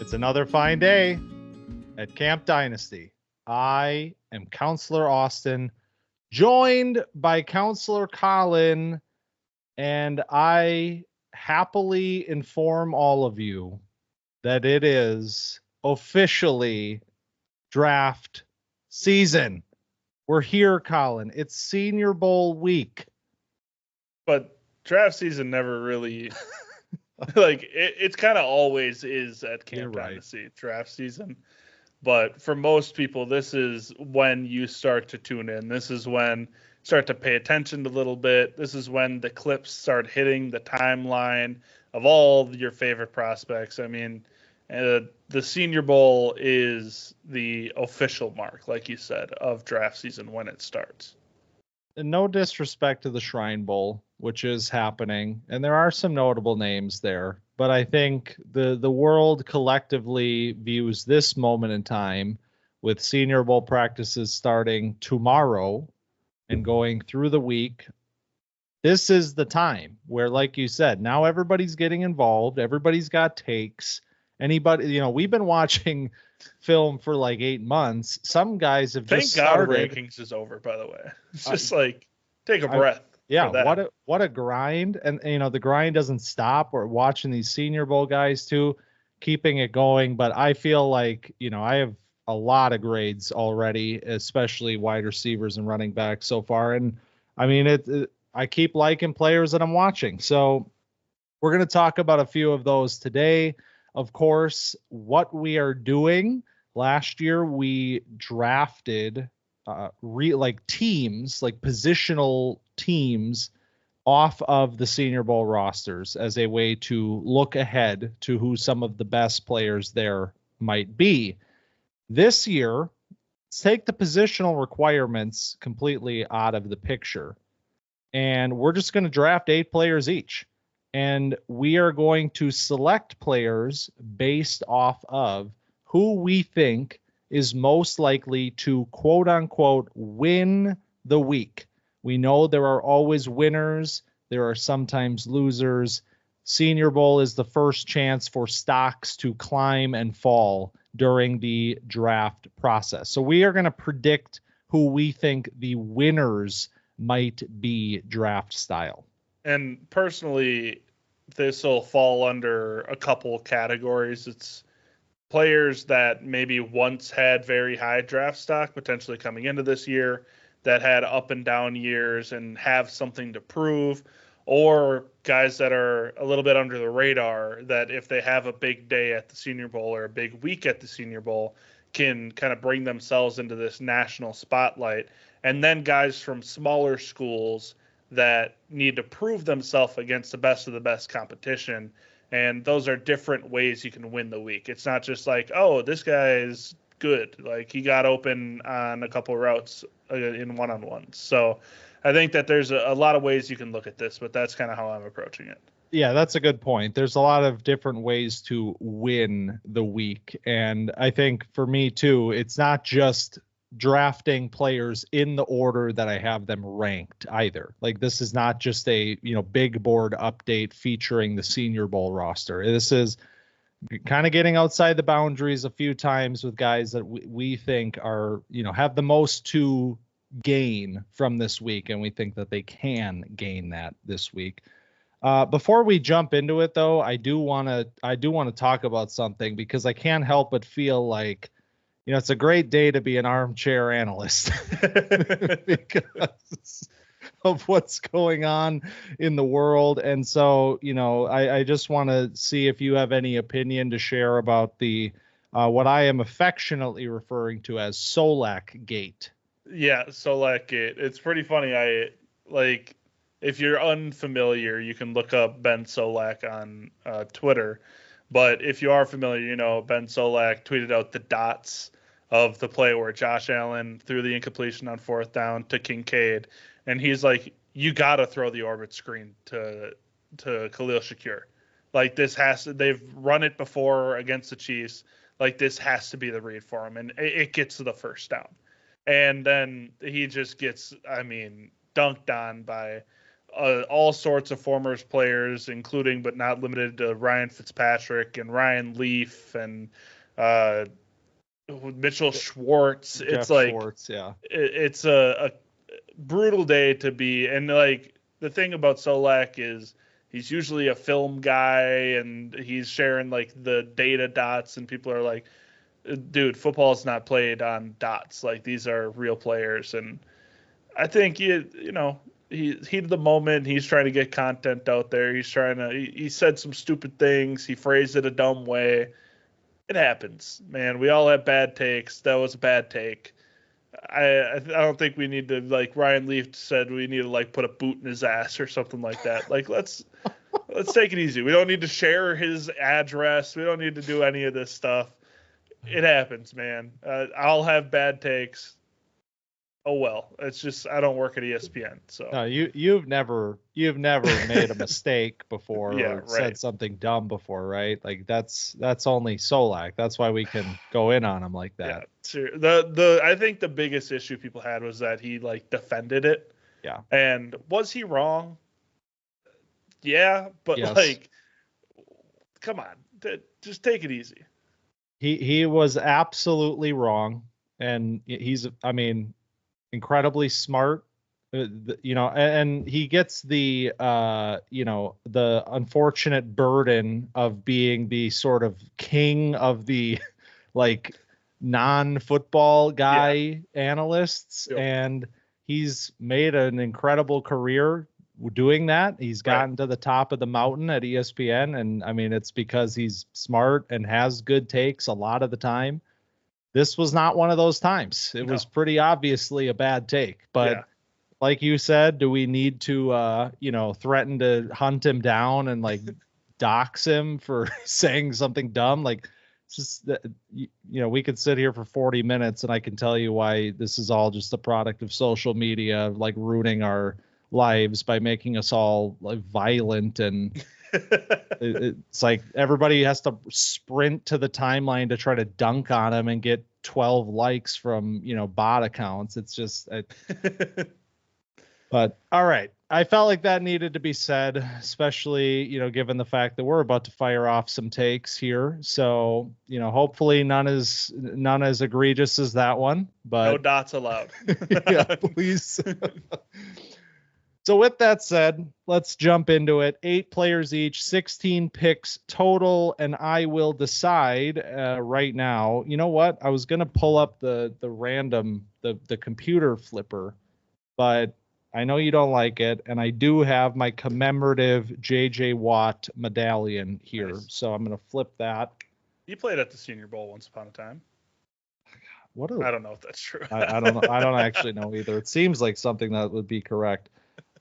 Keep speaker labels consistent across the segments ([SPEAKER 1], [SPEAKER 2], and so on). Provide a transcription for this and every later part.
[SPEAKER 1] It's another fine day at Camp Dynasty. I am Counselor Austin, joined by Counselor Collin, and I happily inform all of you that it is officially draft season. We're here, Collin. It's Senior Bowl week.
[SPEAKER 2] But draft season never really it's kind of always is at Camp Dynasty, draft season. But for most people, this is when you start to tune in. This is when you start to pay attention a little bit. This is when the clips start hitting the timeline of all your favorite prospects. I mean, the Senior Bowl is the official mark, like you said, of draft season when it starts.
[SPEAKER 1] And no disrespect to the Shrine Bowl, which is happening, and there are some notable names there, but I think the world collectively views this moment in time, with Senior Bowl practices starting tomorrow and going through the week. This is the time where, like you said, now everybody's getting involved. Everybody's got takes. Anybody, we've been watching film for like 8 months. Some guys have just started.
[SPEAKER 2] Thank God rankings is over, by the way. It's just take a breath.
[SPEAKER 1] Yeah, what a grind. And the grind doesn't stop. We're watching these Senior Bowl guys too, keeping it going. But I feel like, I have a lot of grades already, especially wide receivers and running backs so far. And I mean, I keep liking players that I'm watching. So we're going to talk about a few of those today. Of course, what we are doing. Last year, we drafted teams, like positional teams off of the Senior Bowl rosters as a way to look ahead to who some of the best players there might be. This year, let's take the positional requirements completely out of the picture. And we're just going to draft 8 players each. And we are going to select players based off of who we think is most likely to, quote unquote, win the week. We know there are always winners. There are sometimes losers. Senior Bowl is the first chance for stocks to climb and fall during the draft process. So we are going to predict who we think the winners might be draft style.
[SPEAKER 2] And personally, this will fall under a couple categories. It's players that maybe once had very high draft stock, potentially coming into this year, that had up and down years and have something to prove, or guys that are a little bit under the radar that if they have a big day at the Senior Bowl or a big week at the Senior Bowl can kind of bring themselves into this national spotlight. And then guys from smaller schools that need to prove themselves against the best competition. And those are different ways you can win the week. It's not just like, oh, this guy is good. Like he got open on a couple routes in one-on-ones. So I think that there's a lot of ways you can look at this, but that's kind of how I'm approaching it.
[SPEAKER 1] Yeah, that's a good point. There's a lot of different ways to win the week. And I think for me too, it's not just drafting players in the order that I have them ranked either. Like this is not just a, big board update featuring the Senior Bowl roster. This is kind of getting outside the boundaries a few times with guys that we think are, have the most to gain from this week. And we think that they can gain that this week. Before we jump into it though, I do want to talk about something because I can't help but feel like, it's a great day to be an armchair analyst because of what's going on in the world. And so, I just want to see if you have any opinion to share about the what I am affectionately referring to as Solakgate.
[SPEAKER 2] Yeah, Solakgate. It's pretty funny. If you're unfamiliar, you can look up Ben Solak on Twitter. But if you are familiar, Ben Solak tweeted out the dots of the play where Josh Allen threw the incompletion on 4th down to Kincaid. And he's like, you got to throw the orbit screen to Khalil Shakir. Like they've run it before against the Chiefs. Like this has to be the read for him. And it gets to the 1st down. And then he just gets, dunked on by all sorts of former players, including but not limited to Ryan Fitzpatrick and Ryan Leaf and Mitchell Schwartz.
[SPEAKER 1] Jeff
[SPEAKER 2] It's like
[SPEAKER 1] Schwartz, yeah.
[SPEAKER 2] it's a brutal day to be. And like the thing about Solak is he's usually a film guy and he's sharing like the data dots, and people are like, dude, football is not played on dots. Like these are real players. And I think he's heat of the moment. He's trying to get content out there. He said some stupid things. He phrased it a dumb way. It happens, man. We all have bad takes. That was a bad take. I don't think we need to, like Ryan Leaf said, we need to like put a boot in his ass or something like that. Like let's take it easy. We don't need to share his address. We don't need to do any of this stuff. It happens, man. I'll have bad takes. Oh well, it's just I don't work at ESPN, so.
[SPEAKER 1] No, you've never made a mistake before or said something dumb before, right? Like that's only Solak. That's why we can go in on him like that.
[SPEAKER 2] Yeah, sure. I think the biggest issue people had was that he like defended it.
[SPEAKER 1] Yeah.
[SPEAKER 2] And was he wrong? Yeah, but
[SPEAKER 1] yes.
[SPEAKER 2] Like, come on, just take it easy.
[SPEAKER 1] He was absolutely wrong, and he's incredibly smart, and he gets the the unfortunate burden of being the sort of king of the like non-football guy analysts. Yep. And he's made an incredible career doing that. He's gotten to the top of the mountain at ESPN, and it's because he's smart and has good takes a lot of the time. This was not one of those times. It was pretty obviously a bad take, but like you said, do we need to, threaten to hunt him down and like dox him for saying something dumb? Like, it's just that, we could sit here for 40 minutes and I can tell you why this is all just a product of social media, like ruining our lives by making us all like violent, and it's like everybody has to sprint to the timeline to try to dunk on him and get 12 likes from bot accounts. It's just but all right, I felt like that needed to be said, especially given the fact that we're about to fire off some takes here, so hopefully none as egregious as that one, but
[SPEAKER 2] no dots allowed.
[SPEAKER 1] Yeah, please. So with that said, let's jump into it. 8 players each, 16 picks total, and I will decide right now. You know what? I was going to pull up the random, the computer flipper, but I know you don't like it, and I do have my commemorative J.J. Watt medallion here, nice. So I'm going to flip that.
[SPEAKER 2] You played at the Senior Bowl once upon a time. I don't know if that's true.
[SPEAKER 1] I don't know. I don't actually know either. It seems like something that would be correct.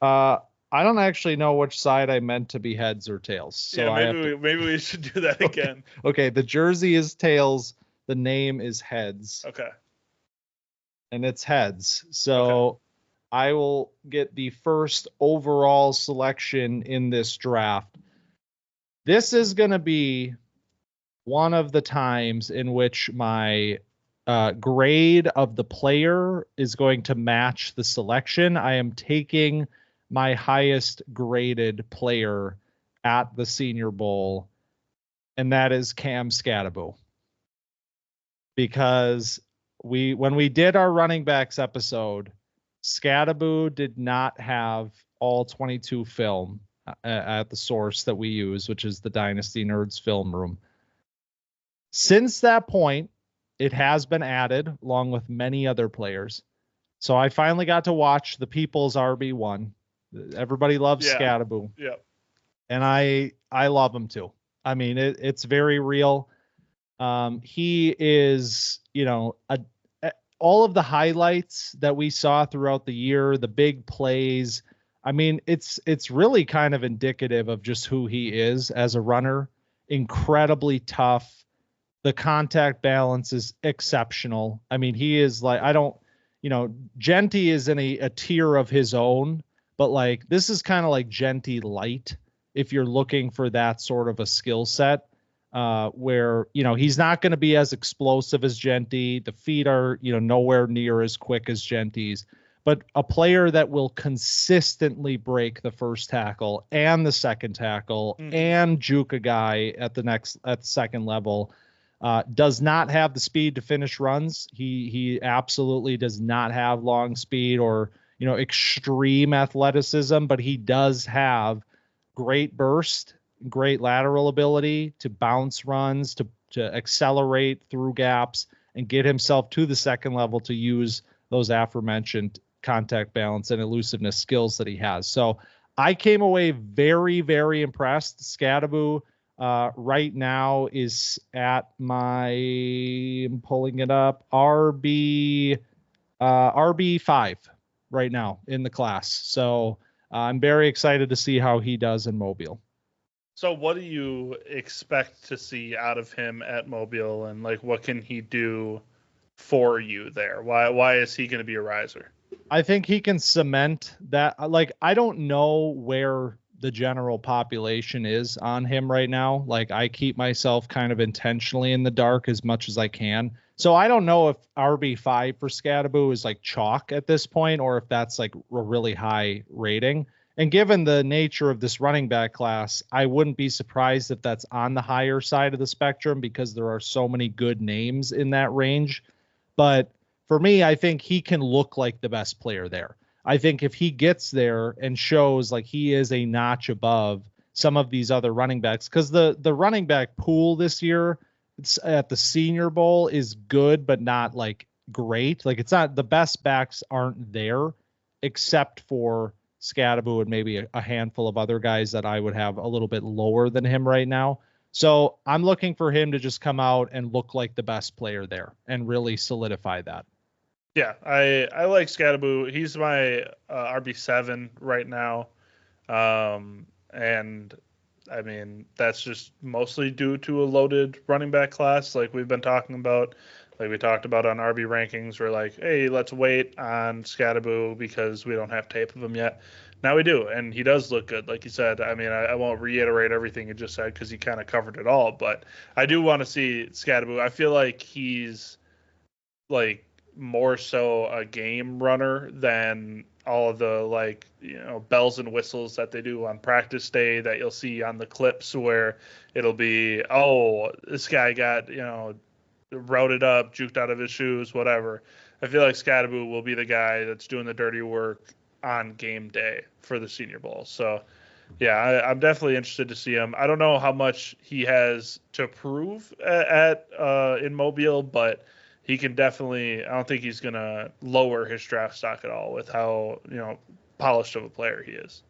[SPEAKER 1] I don't actually know which side I meant to be heads or tails. So
[SPEAKER 2] yeah, maybe we should do that again.
[SPEAKER 1] Okay, the jersey is tails. The name is heads.
[SPEAKER 2] Okay.
[SPEAKER 1] And it's heads. So I will get the first overall selection in this draft. This is going to be one of the times in which my grade of the player is going to match the selection. I am taking my highest graded player at the Senior Bowl, and that is Cam Skattebo. Because when we did our running backs episode, Skattebo did not have all 22 film at the source that we use, which is the Dynasty Nerds film room. Since that point, it has been added along with many other players. So I finally got to watch the People's RB1. Everybody loves Skattebo.
[SPEAKER 2] Yeah.
[SPEAKER 1] And I love him too. It's very real. He is, all of the highlights that we saw throughout the year, the big plays. It's really kind of indicative of just who he is as a runner. Incredibly tough. The contact balance is exceptional. He is like, Genty is in a tier of his own, but like, this is kind of like Genty light. If you're looking for that sort of a skill set, where, he's not going to be as explosive as Genty. The feet are, nowhere near as quick as Genty's, but a player that will consistently break the first tackle and the second tackle and juke a guy at the second level. Does not have the speed to finish runs. He absolutely does not have long speed or, extreme athleticism, but he does have great burst, great lateral ability to bounce runs, to accelerate through gaps and get himself to the second level to use those aforementioned contact balance and elusiveness skills that he has. So I came away very, very impressed. Skattebo right now is at I'm pulling it up, RB5 right now in the class. So I'm very excited to see how he does in Mobile.
[SPEAKER 2] So what do you expect to see out of him at Mobile, and what can he do for you there? Why is he going to be a riser?
[SPEAKER 1] I think he can cement that. I don't know where the general population is on him right now. I keep myself kind of intentionally in the dark as much as I can. So I don't know if RB5 for Skattebo is chalk at this point, or if that's a really high rating. And given the nature of this running back class, I wouldn't be surprised if that's on the higher side of the spectrum, because there are so many good names in that range. But for me, I think he can look like the best player there. I think if he gets there and shows he is a notch above some of these other running backs, because the running back pool this year at the Senior Bowl is good, but not great. It's not, the best backs aren't there except for Skattebo and maybe a handful of other guys that I would have a little bit lower than him right now. So I'm looking for him to just come out and look like the best player there and really solidify that.
[SPEAKER 2] Yeah, I like Skattebo. He's my RB7 right now. And I mean, that's just mostly due to a loaded running back class like we've been talking about. We talked about on RB rankings, we're hey, let's wait on Skattebo because we don't have tape of him yet. Now we do, and he does look good, like you said. I mean, I won't reiterate everything you just said because you kind of covered it all, but I do want to see Skattebo. I feel like he's more so a game runner than all of the bells and whistles that they do on practice day that you'll see on the clips where it'll be, oh, this guy got, routed up, juked out of his shoes, whatever. I feel like Skattebo will be the guy that's doing the dirty work on game day for the Senior Bowl. So, yeah, I'm definitely interested to see him. I don't know how much he has to prove in Mobile, but he can definitely. I don't think he's going to lower his draft stock at all with how polished of a player he is.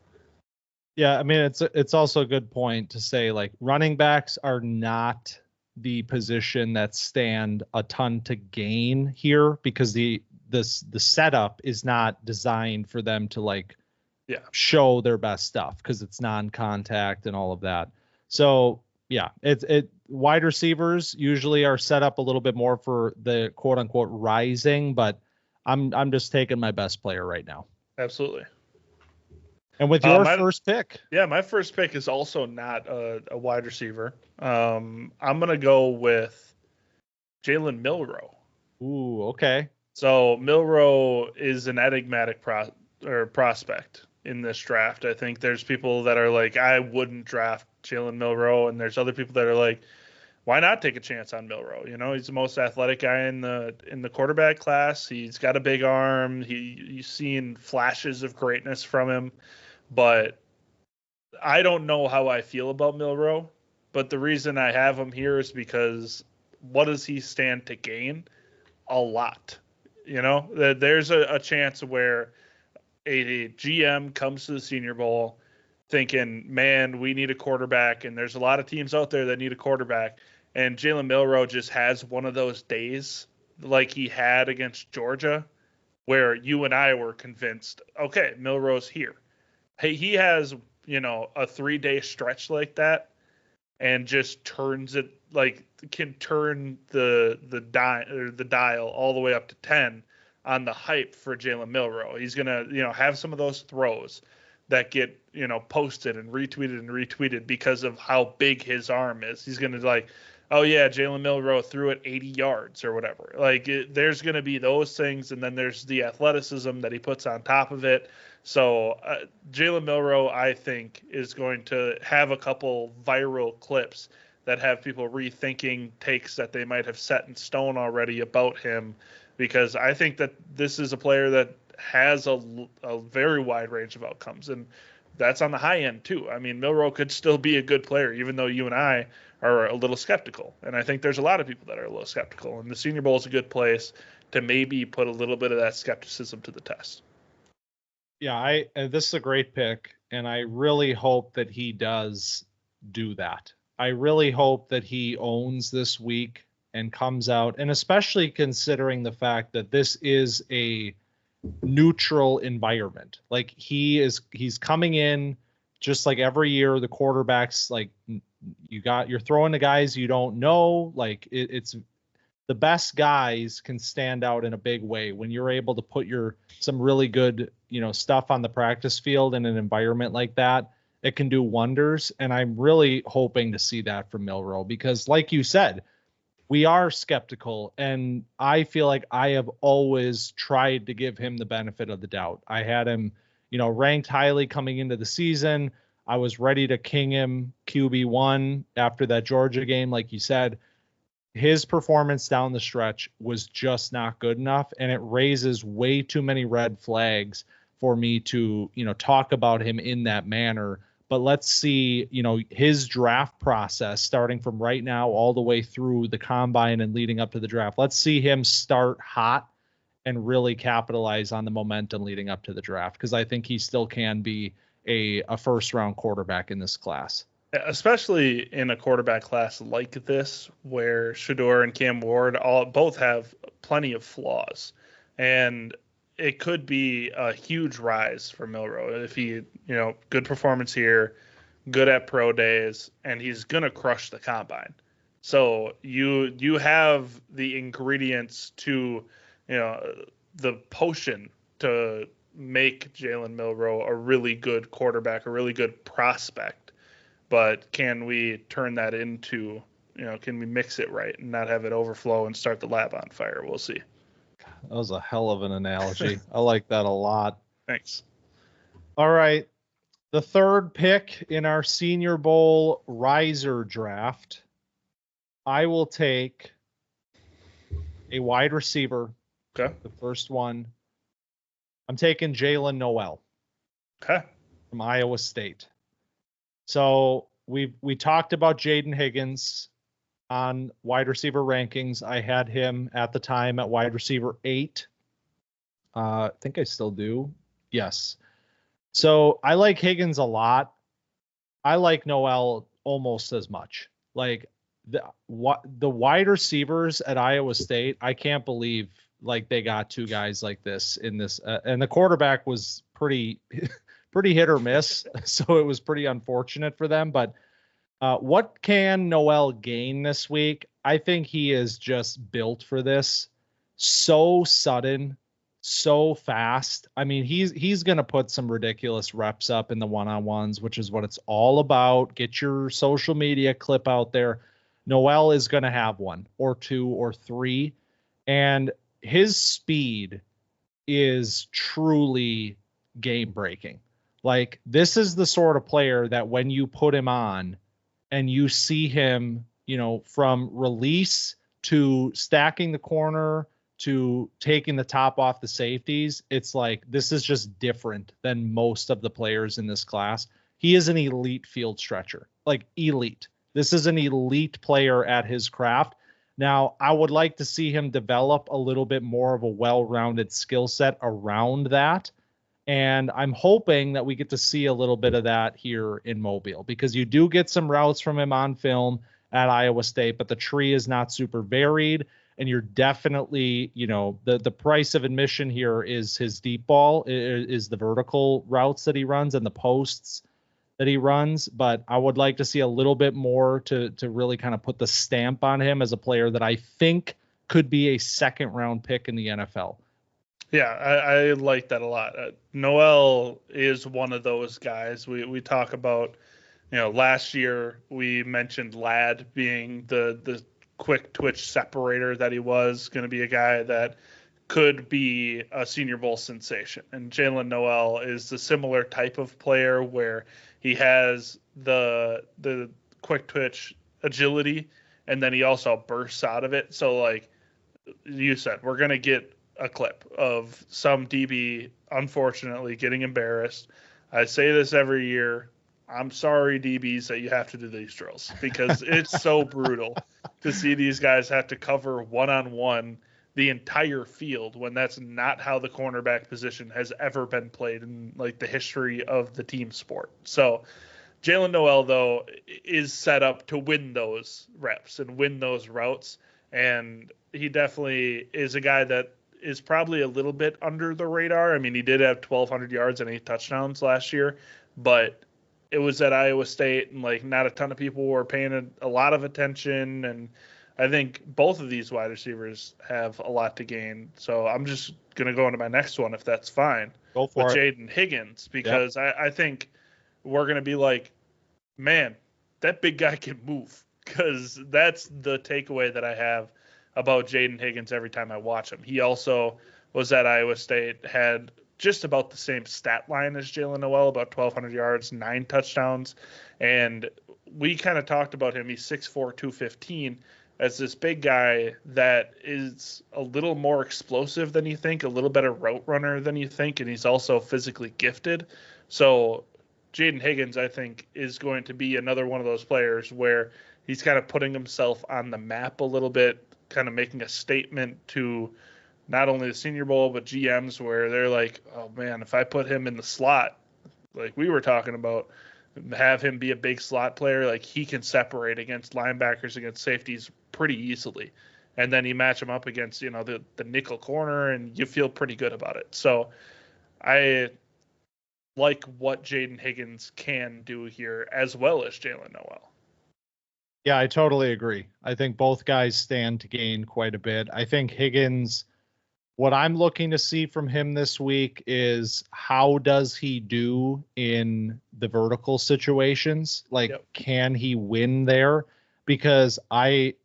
[SPEAKER 1] Yeah, I mean, it's also a good point to say running backs are not the position that stand a ton to gain here, because the setup is not designed for them to show their best stuff, because it's non-contact and all of that. So yeah, wide receivers usually are set up a little bit more for the quote unquote rising, but I'm just taking my best player right now.
[SPEAKER 2] Absolutely.
[SPEAKER 1] And with your first pick.
[SPEAKER 2] Yeah, my first pick is also not a wide receiver. I'm going to go with Jalen Milroe.
[SPEAKER 1] Ooh, okay.
[SPEAKER 2] So Milroe is an enigmatic prospect in this draft. I think there's people that are I wouldn't draft Jalen Milroe, and there's other people that are why not take a chance on Milroe? He's the most athletic guy in the quarterback class. He's got a big arm. You've seen flashes of greatness from him. But I don't know how I feel about Milroe. But the reason I have him here is because what does he stand to gain? A lot. There's a chance where a GM comes to the Senior Bowl thinking, man, we need a quarterback. And there's a lot of teams out there that need a quarterback. And Jalen Milroe just has one of those days like he had against Georgia where you and I were convinced, okay, Milroe's here. Hey, he has, a 3-day stretch like that and just turns it, can turn the dial all the way up to 10 on the hype for Jalen Milroe. He's going to, have some of those throws that get, posted and retweeted because of how big his arm is. He's going to oh yeah, Jalen Milroe threw it 80 yards or whatever. Like there's going to be those things, and then there's the athleticism that he puts on top of it. So Jalen Milroe, I think, is going to have a couple viral clips that have people rethinking takes that they might have set in stone already about him, because I think that this is a player that has a very wide range of outcomes, and that's on the high end too. I mean, Milroe could still be a good player, even though you and I are a little skeptical. And I think there's a lot of people that are a little skeptical, and the Senior Bowl is a good place to maybe put a little bit of that skepticism to the test.
[SPEAKER 1] Yeah, this is a great pick, and I really hope that he does do that. I really hope that he owns this week and comes out, and especially considering the fact that this is a neutral environment. Like he's coming in just like every year. The quarterbacks, like you're throwing the guys you don't know. Like it's the best guys can stand out in a big way when you're able to put some really good, stuff on the practice field in an environment like that. It can do wonders. And I'm really hoping to see that from Milroe, because like you said, we are skeptical, and I feel like I have always tried to give him the benefit of the doubt. I had him, ranked highly coming into the season. I was ready to king him QB1 after that Georgia game. Like you said, his performance down the stretch was just not good enough, and it raises way too many red flags for me to, talk about him in that manner. But let's see, his draft process starting from right now all the way through the combine and leading up to the draft. Let's see him start hot and really capitalize on the momentum leading up to the draft, because I think he still can be a first-round quarterback in this class.
[SPEAKER 2] Especially in a quarterback class like this, where Shedeur and Cam Ward both have plenty of flaws. And it could be a huge rise for Milroe if he, good performance here, good at pro days, and he's going to crush the combine. So you have the ingredients to, the potion to make Jalen Milroe a really good quarterback, a really good prospect. But can we turn that into, can we mix it right and not have it overflow and start the lab on fire? We'll see.
[SPEAKER 1] That was a hell of an analogy. I like that a lot.
[SPEAKER 2] Thanks.
[SPEAKER 1] All right. The third pick in our Senior Bowl riser draft, I will take a wide receiver.
[SPEAKER 2] Okay.
[SPEAKER 1] The first one. I'm taking Jaylen Noel.
[SPEAKER 2] Okay.
[SPEAKER 1] From Iowa State. So we talked about Jayden Higgins on wide receiver rankings. I had him at the time at wide receiver 8. I think I still do. Yes. So I like Higgins a lot. I like Noel almost as much. Like the wide receivers at Iowa State, I can't believe like they got two guys like this in this. And the quarterback was pretty hit or miss. So it was pretty unfortunate for them. But what can Noel gain this week? I think he is just built for this. So sudden, so fast. I mean, he's going to put some ridiculous reps up in the one-on-ones, which is what it's all about. Get your social media clip out there. Noel is going to have one or two or three. And his speed is truly game-breaking. Like, this is the sort of player that when you put him on and you see him, from release to stacking the corner to taking the top off the safeties, it's like, this is just different than most of the players in this class. He is an elite field stretcher, like elite. This is an elite player at his craft. Now, I would like to see him develop a little bit more of a well-rounded skill set around that. And I'm hoping that we get to see a little bit of that here in Mobile, because you do get some routes from him on film at Iowa State, but the tree is not super varied. And you're definitely, the price of admission here is his deep ball, is the vertical routes that he runs and the posts that he runs. But I would like to see a little bit more to really kind of put the stamp on him as a player that I think could be a second round pick in the NFL.
[SPEAKER 2] Yeah, I like that a lot. Noel is one of those guys. We talk about Last year we mentioned Ladd being the quick twitch separator that he was, going to be a guy that could be a Senior Bowl sensation. And Jaylen Noel is the similar type of player where he has the quick twitch agility, and then he also bursts out of it. So like you said, we're going to get a clip of some DB unfortunately getting embarrassed. I say this every year. I'm sorry, DBs, that you have to do these drills because it's so brutal to see these guys have to cover one-on-one the entire field when that's not how the cornerback position has ever been played in like the history of the team sport. So Jaylen Noel, though, is set up to win those reps and win those routes. And he definitely is a guy that is probably a little bit under the radar. I mean, he did have 1,200 yards and 8 touchdowns last year, but it was at Iowa State, and like not a ton of people were paying a lot of attention. And I think both of these wide receivers have a lot to gain. So I'm just going to go into my next one, if that's fine.
[SPEAKER 1] Go for
[SPEAKER 2] it.
[SPEAKER 1] Jayden
[SPEAKER 2] Higgins, because I think we're going to be like, man, that big guy can move, because that's the takeaway that I have about Jayden Higgins every time I watch him. He also was at Iowa State, had just about the same stat line as Jaylen Noel, about 1,200 yards, 9 touchdowns. And we kind of talked about him. He's 6'4", 215, as this big guy that is a little more explosive than you think, a little better route runner than you think, and he's also physically gifted. So Jayden Higgins, I think, is going to be another one of those players where he's kind of putting himself on the map a little bit, kind of making a statement to not only the Senior Bowl, but GMs, where they're like, oh man, if I put him in the slot, like we were talking about, have him be a big slot player, like he can separate against linebackers, against safeties pretty easily. And then you match him up against, the nickel corner, and you feel pretty good about it. So I like what Jayden Higgins can do here, as well as Jaylen Noel.
[SPEAKER 1] Yeah, I totally agree. I think both guys stand to gain quite a bit. I think Higgins, what I'm looking to see from him this week is how does he do in the vertical situations? Like, Can he win there? Because I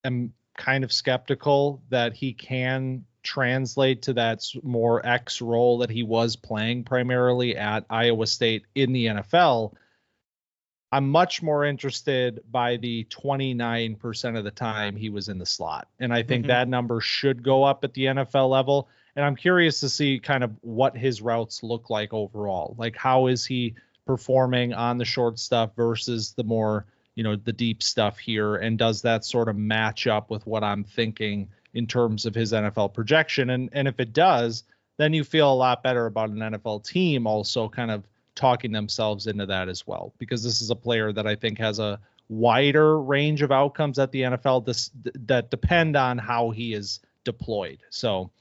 [SPEAKER 1] am kind of skeptical that he can translate to that more X role that he was playing primarily at Iowa State in the NFL. I'm much more interested by the 29% of the time he was in the slot. And I think that number should go up at the NFL level. And I'm curious to see kind of what his routes look like overall. Like, how is he performing on the short stuff versus the more, the deep stuff here? And does that sort of match up with what I'm thinking in terms of his NFL projection? And if it does, then you feel a lot better about an NFL team also kind of talking themselves into that as well, because this is a player that I think has a wider range of outcomes at the NFL that depend on how he is deployed. So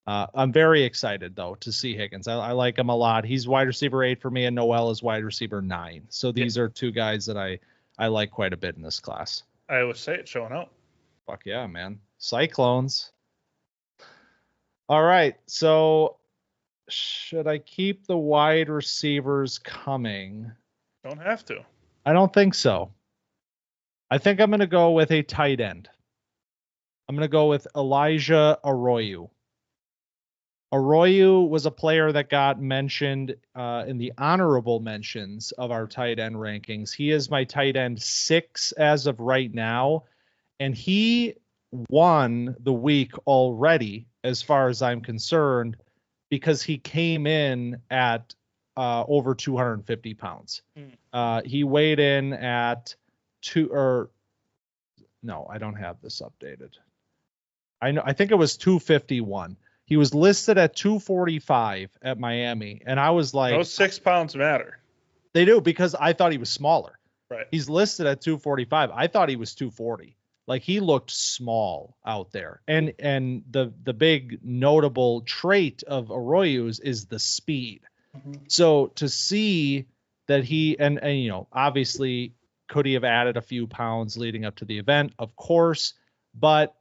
[SPEAKER 1] I'm very excited, though, to see Higgins. I like him a lot. He's wide receiver 8 for me, and Noel is wide receiver 9. So these are two guys that I like quite a bit in this class.
[SPEAKER 2] I always say it showing up.
[SPEAKER 1] Fuck yeah, man. Cyclones. All right, so should I keep the wide receivers coming?
[SPEAKER 2] Don't have to.
[SPEAKER 1] I don't think so. I think I'm going to go with a tight end. I'm going to go with Elijah Arroyo. Arroyo was a player that got mentioned in the honorable mentions of our tight end rankings. He is my tight end 6 as of right now, and he won the week already, as far as I'm concerned, because he came in at over 250 pounds. He weighed in at I don't have this updated. I think it was 251. He was listed at 245 at Miami, and I was like,
[SPEAKER 2] those 6 pounds matter.
[SPEAKER 1] They do, because I thought he was smaller.
[SPEAKER 2] Right.
[SPEAKER 1] He's listed at 245. I thought he was 240. Like, he looked small out there. And the big notable trait of Arroyo's is the speed. So to see that he, and obviously, could he have added a few pounds leading up to the event? Of course. But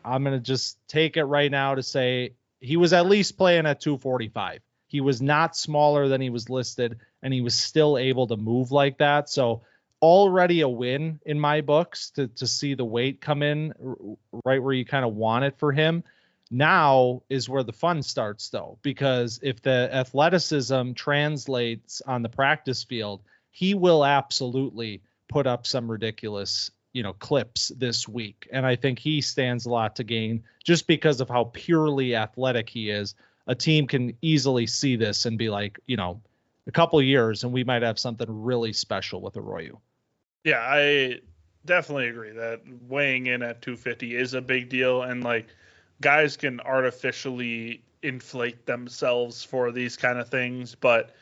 [SPEAKER 1] I'm going to just take it right now to say he was at least playing at 245. He was not smaller than he was listed, and he was still able to move like that. So already a win in my books to see the weight come in right where you kind of want it for him. Now is where the fun starts, though, because if the athleticism translates on the practice field, he will absolutely put up some ridiculous, clips this week. And I think he stands a lot to gain just because of how purely athletic he is. A team can easily see this and be like, a couple of years and we might have something really special with Arroyo.
[SPEAKER 2] Yeah, I definitely agree that weighing in at 250 is a big deal. And like, guys can artificially inflate themselves for these kind of things, but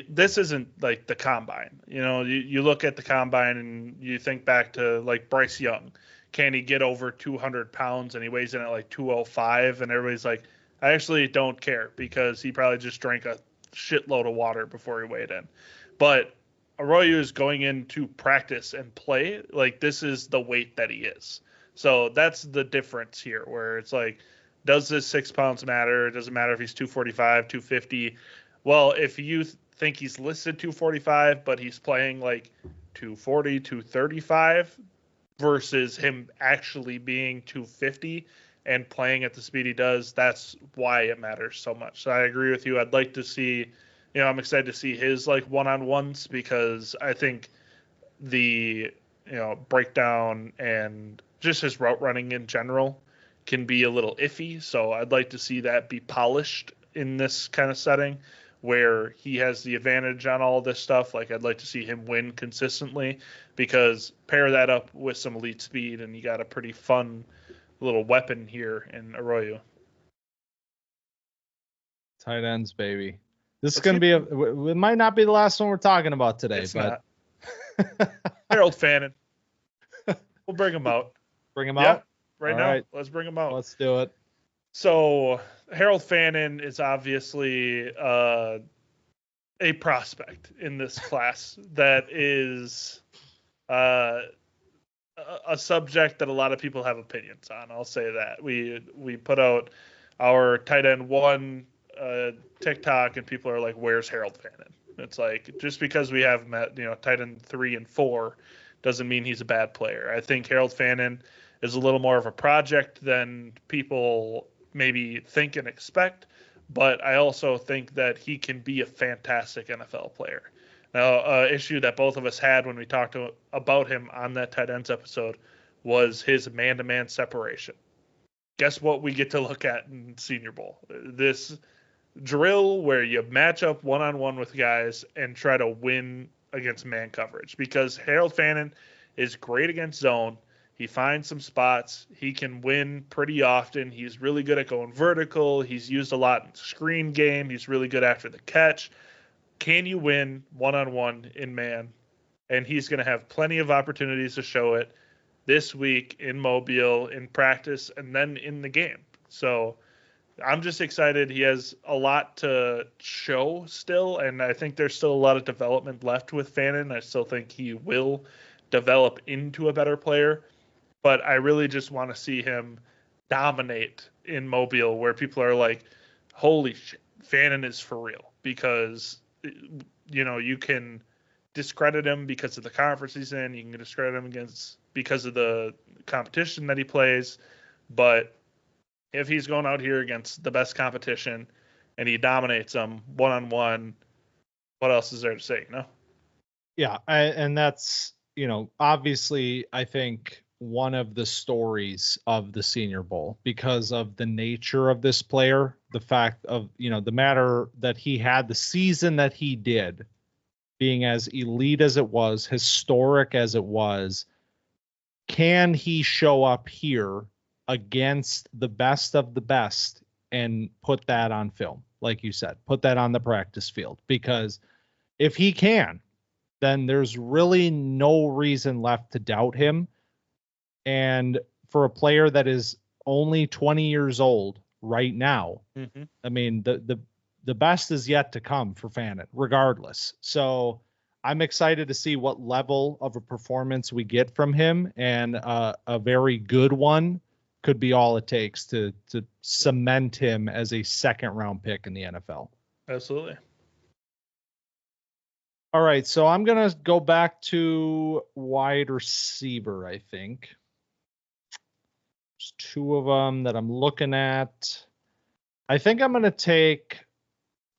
[SPEAKER 2] this isn't like the combine. You look at the combine and you think back to like Bryce Young. Can he get over 200 pounds and he weighs in at like 205? And everybody's like, I actually don't care because he probably just drank a shitload of water before he weighed in. But Arroyo is going into practice and play. Like, this is the weight that he is. So that's the difference here, where it's like, does this 6 pounds matter? It doesn't matter if he's 245, 250. Well, if you think he's listed 245, but he's playing like 240, 235 versus him actually being 250 and playing at the speed he does, that's why it matters so much. So I agree with you. I'd like to see, I'm excited to see his like one-on-ones because I think the, breakdown and just his route running in general can be a little iffy. So I'd like to see that be polished in this kind of setting where he has the advantage on all this stuff. Like, I'd like to see him win consistently because pair that up with some elite speed and you got a pretty fun little weapon here in Arroyo.
[SPEAKER 1] Tight ends, baby. This is going to be it might not be the last one we're talking about today,
[SPEAKER 2] it's
[SPEAKER 1] but
[SPEAKER 2] not. Harold Fannin. We'll bring him out.
[SPEAKER 1] Bring him out?
[SPEAKER 2] Right
[SPEAKER 1] all
[SPEAKER 2] now.
[SPEAKER 1] Right.
[SPEAKER 2] Let's bring him out.
[SPEAKER 1] Let's do it.
[SPEAKER 2] So Harold Fannin is obviously a prospect in this class that is a subject that a lot of people have opinions on. I'll say that. We put out our tight end one TikTok and people are like, where's Harold Fannin? It's like, just because we have him at, tight end 3 and 4 doesn't mean he's a bad player. I think Harold Fannin is a little more of a project than people maybe think and expect, but I also think that he can be a fantastic NFL player. Now, issue that both of us had when we talked about him on that tight ends episode was his man-to-man separation. Guess what we get to look at in Senior Bowl? This drill where you match up one-on-one with guys and try to win against man coverage, because Harold Fannin is great against zone. He finds some spots. He can win pretty often. He's really good at going vertical. He's used a lot in screen game. He's really good after the catch. Can you win one-on-one in man? And he's going to have plenty of opportunities to show it this week in Mobile, in practice, and then in the game. So I'm just excited. He has a lot to show still, and I think there's still a lot of development left with Fannin. I still think he will develop into a better player, but I really just want to see him dominate in Mobile, where people are like, holy shit, Fannin is for real, because you can discredit him because of the conference he's in. You can discredit him because of the competition that he plays. But if he's going out here against the best competition and he dominates them one-on-one, what else is there to say,
[SPEAKER 1] Yeah, and that's, obviously, I think one of the stories of the Senior Bowl, because of the nature of this player, the fact of, the matter that he had, the season that he did, being as elite as it was, historic as it was, can he show up here against the best of the best and put that on film? Like you said, put that on the practice field, because if he can, then there's really no reason left to doubt him. And for a player that is only 20 years old right now, I mean, the best is yet to come for Fannin, regardless. So I'm excited to see what level of a performance we get from him, and a very good one could be all it takes to cement him as a second-round pick in the NFL.
[SPEAKER 2] Absolutely.
[SPEAKER 1] All right, so I'm going to go back to wide receiver, I think. There's two of them that I'm looking at. I think I'm going to take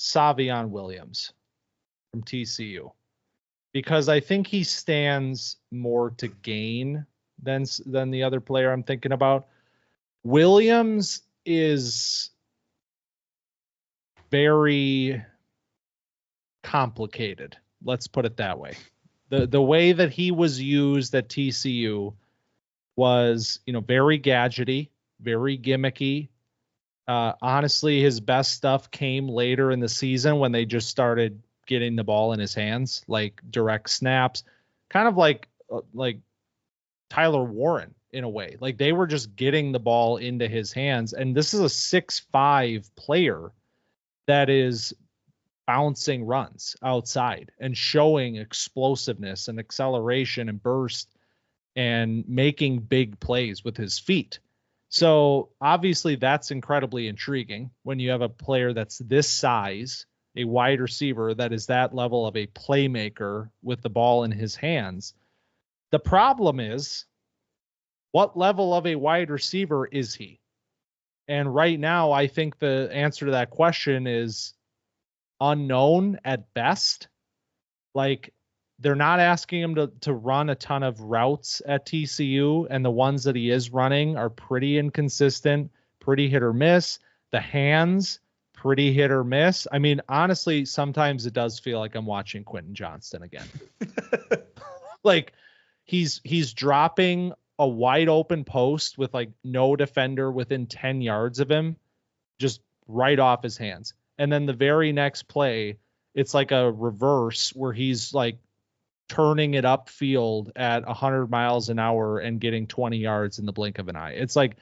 [SPEAKER 1] Savion Williams from TCU because I think he stands more to gain than the other player I'm thinking about. Williams is very complicated. Let's put it that way. The way that he was used at TCU was, very gadgety, very gimmicky. Honestly, his best stuff came later in the season when they just started getting the ball in his hands, like direct snaps, kind of like Tyler Warren in a way. Like they were just getting the ball into his hands. And this is a 6'5" player that is bouncing runs outside and showing explosiveness and acceleration and burst and making big plays with his feet. So obviously that's incredibly intriguing when you have a player that's this size, a wide receiver that is that level of a playmaker with the ball in his hands. The problem is, what level of a wide receiver is he? And right now, I think the answer to that question is unknown at best. Like, they're not asking him to run a ton of routes at TCU, and the ones that he is running are pretty inconsistent, pretty hit or miss. The hands, pretty hit or miss. I mean, honestly, sometimes it does feel like I'm watching Quentin Johnston again. Like, he's dropping a wide open post with like no defender within 10 yards of him, just right off his hands. And then the very next play, it's like a reverse where he's like turning it upfield at 100 miles an hour and getting 20 yards in the blink of an eye. It's like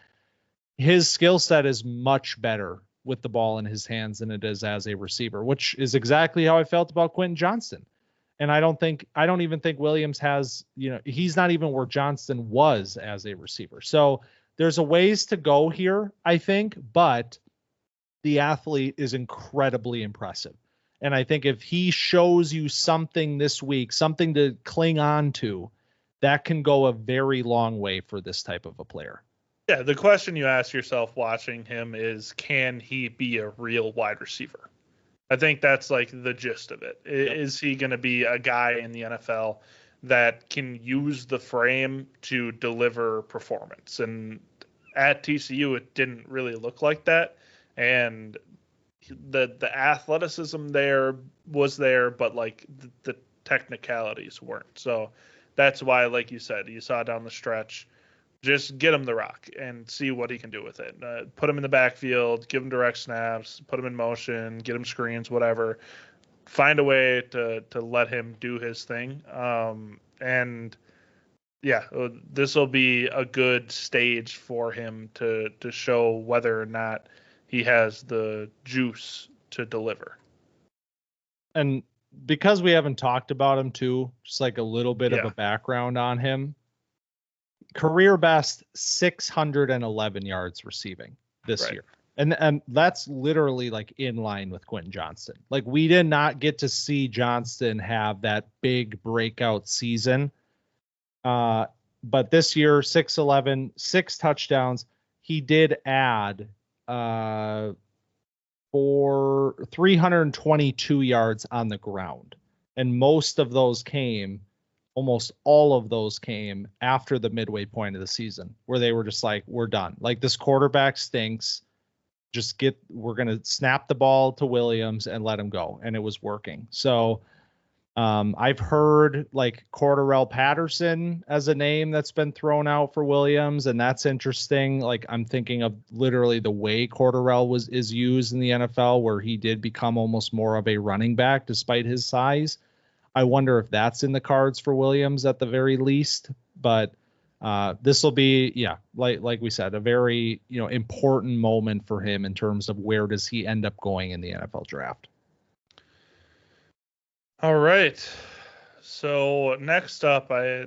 [SPEAKER 1] his skill set is much better with the ball in his hands than it is as a receiver, which is exactly how I felt about Quentin Johnston. And I don't even think Williams has, he's not even where Johnston was as a receiver. So there's a ways to go here, I think, but the athlete is incredibly impressive. And I think if he shows you something this week, something to cling on to, that can go a very long way for this type of a player.
[SPEAKER 2] Yeah, the question you ask yourself watching him is, can he be a real wide receiver? I think that's like the gist of it. Yep. Is he going to be a guy in the NFL that can use the frame to deliver performance? And at TCU, it didn't really look like that. And the athleticism there was there, but like the technicalities weren't. So that's why, like you said, you saw down the stretch, just get him the rock and see what he can do with it. Put him in the backfield, give him direct snaps, put him in motion, get him screens, whatever. Find a way to let him do his thing. And yeah, this will be a good stage for him to show whether or not he has the juice to deliver.
[SPEAKER 1] And because we haven't talked about him too, just like a little bit of a background on him. Career best 611 yards receiving this year. And that's literally like in line with Quentin Johnston. Like we did not get to see Johnston have that big breakout season. But this year, 611, 6 touchdowns. He did add for 322 yards on the ground. And almost all of those came after the midway point of the season where they were just like, we're done. Like this quarterback stinks. We're going to snap the ball to Williams and let him go. And it was working. So I've heard like Cordarrelle Patterson as a name that's been thrown out for Williams. And that's interesting. Like I'm thinking of literally the way Cordarrelle is used in the NFL, where he did become almost more of a running back despite his size. I wonder if that's in the cards for Williams at the very least, but this will be, like we said, a very, important moment for him in terms of where does he end up going in the NFL draft.
[SPEAKER 2] All right. So next up, I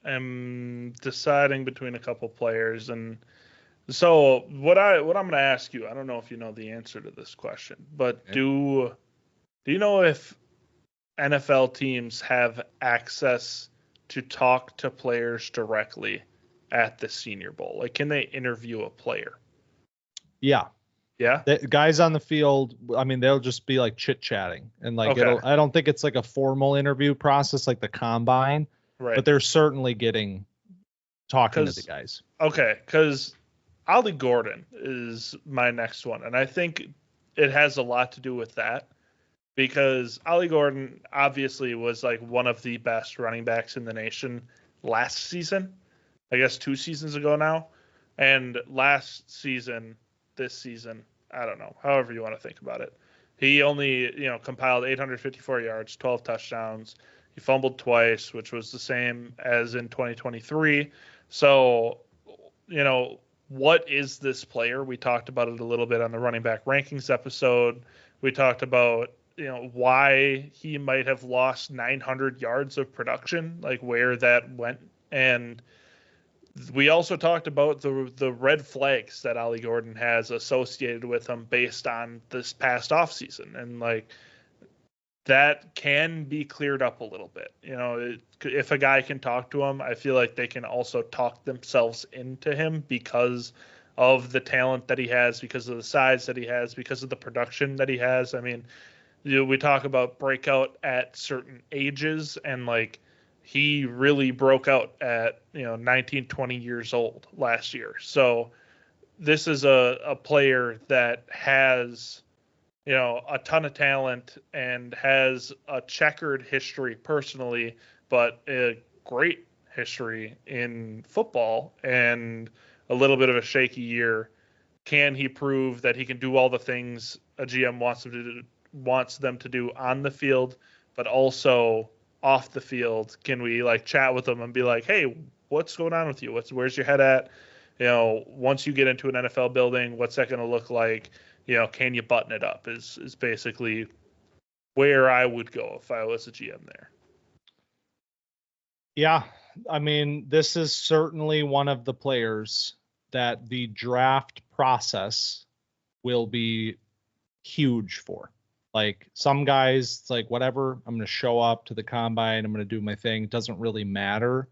[SPEAKER 2] am deciding between a couple players. And so what I'm going to ask you, I don't know if you know the answer to this question, but do Do you know if NFL teams have access to talk to players directly at the Senior Bowl? Like, can they interview a player?
[SPEAKER 1] Yeah.
[SPEAKER 2] Yeah.
[SPEAKER 1] The guys on the field, I mean, they'll just be like chit chatting and like
[SPEAKER 2] Okay.
[SPEAKER 1] I don't think it's like a formal interview process like the combine,
[SPEAKER 2] Right.
[SPEAKER 1] but they're certainly talking to the guys.
[SPEAKER 2] Okay. Because Ollie Gordon is my next one. And I think it has a lot to do with that. Because Ollie Gordon obviously was like one of the best running backs in the nation last season, I guess 2 seasons ago now. And this season, I don't know, however you want to think about it. He only, compiled 854 yards, 12 touchdowns. He fumbled twice, which was the same as in 2023. So, what is this player? We talked about it a little bit on the running back rankings episode. We talked about why he might have lost 900 yards of production, like where that went. And we also talked about the red flags that Ollie Gordon has associated with him based on this past offseason. And like that can be cleared up a little bit. If a guy can talk to him, I feel like they can also talk themselves into him because of the talent that he has, because of the size that he has, because of the production that he has. I mean, we talk about breakout at certain ages, and like he really broke out at 19, 20 years old last year. So this is a player that has a ton of talent and has a checkered history personally, but a great history in football and a little bit of a shaky year. Can he prove that he can do all the things a GM wants them to do on the field, but also off the field? Can we like chat with them and be like, hey, what's going on with you? Where's your head at? Once you get into an NFL building, what's that going to look like? Can you button it up is basically where I would go if I was a GM there.
[SPEAKER 1] Yeah. I mean, this is certainly one of the players that the draft process will be huge for. Like some guys, it's like, whatever, I'm going to show up to the combine. I'm going to do my thing. It doesn't really matter.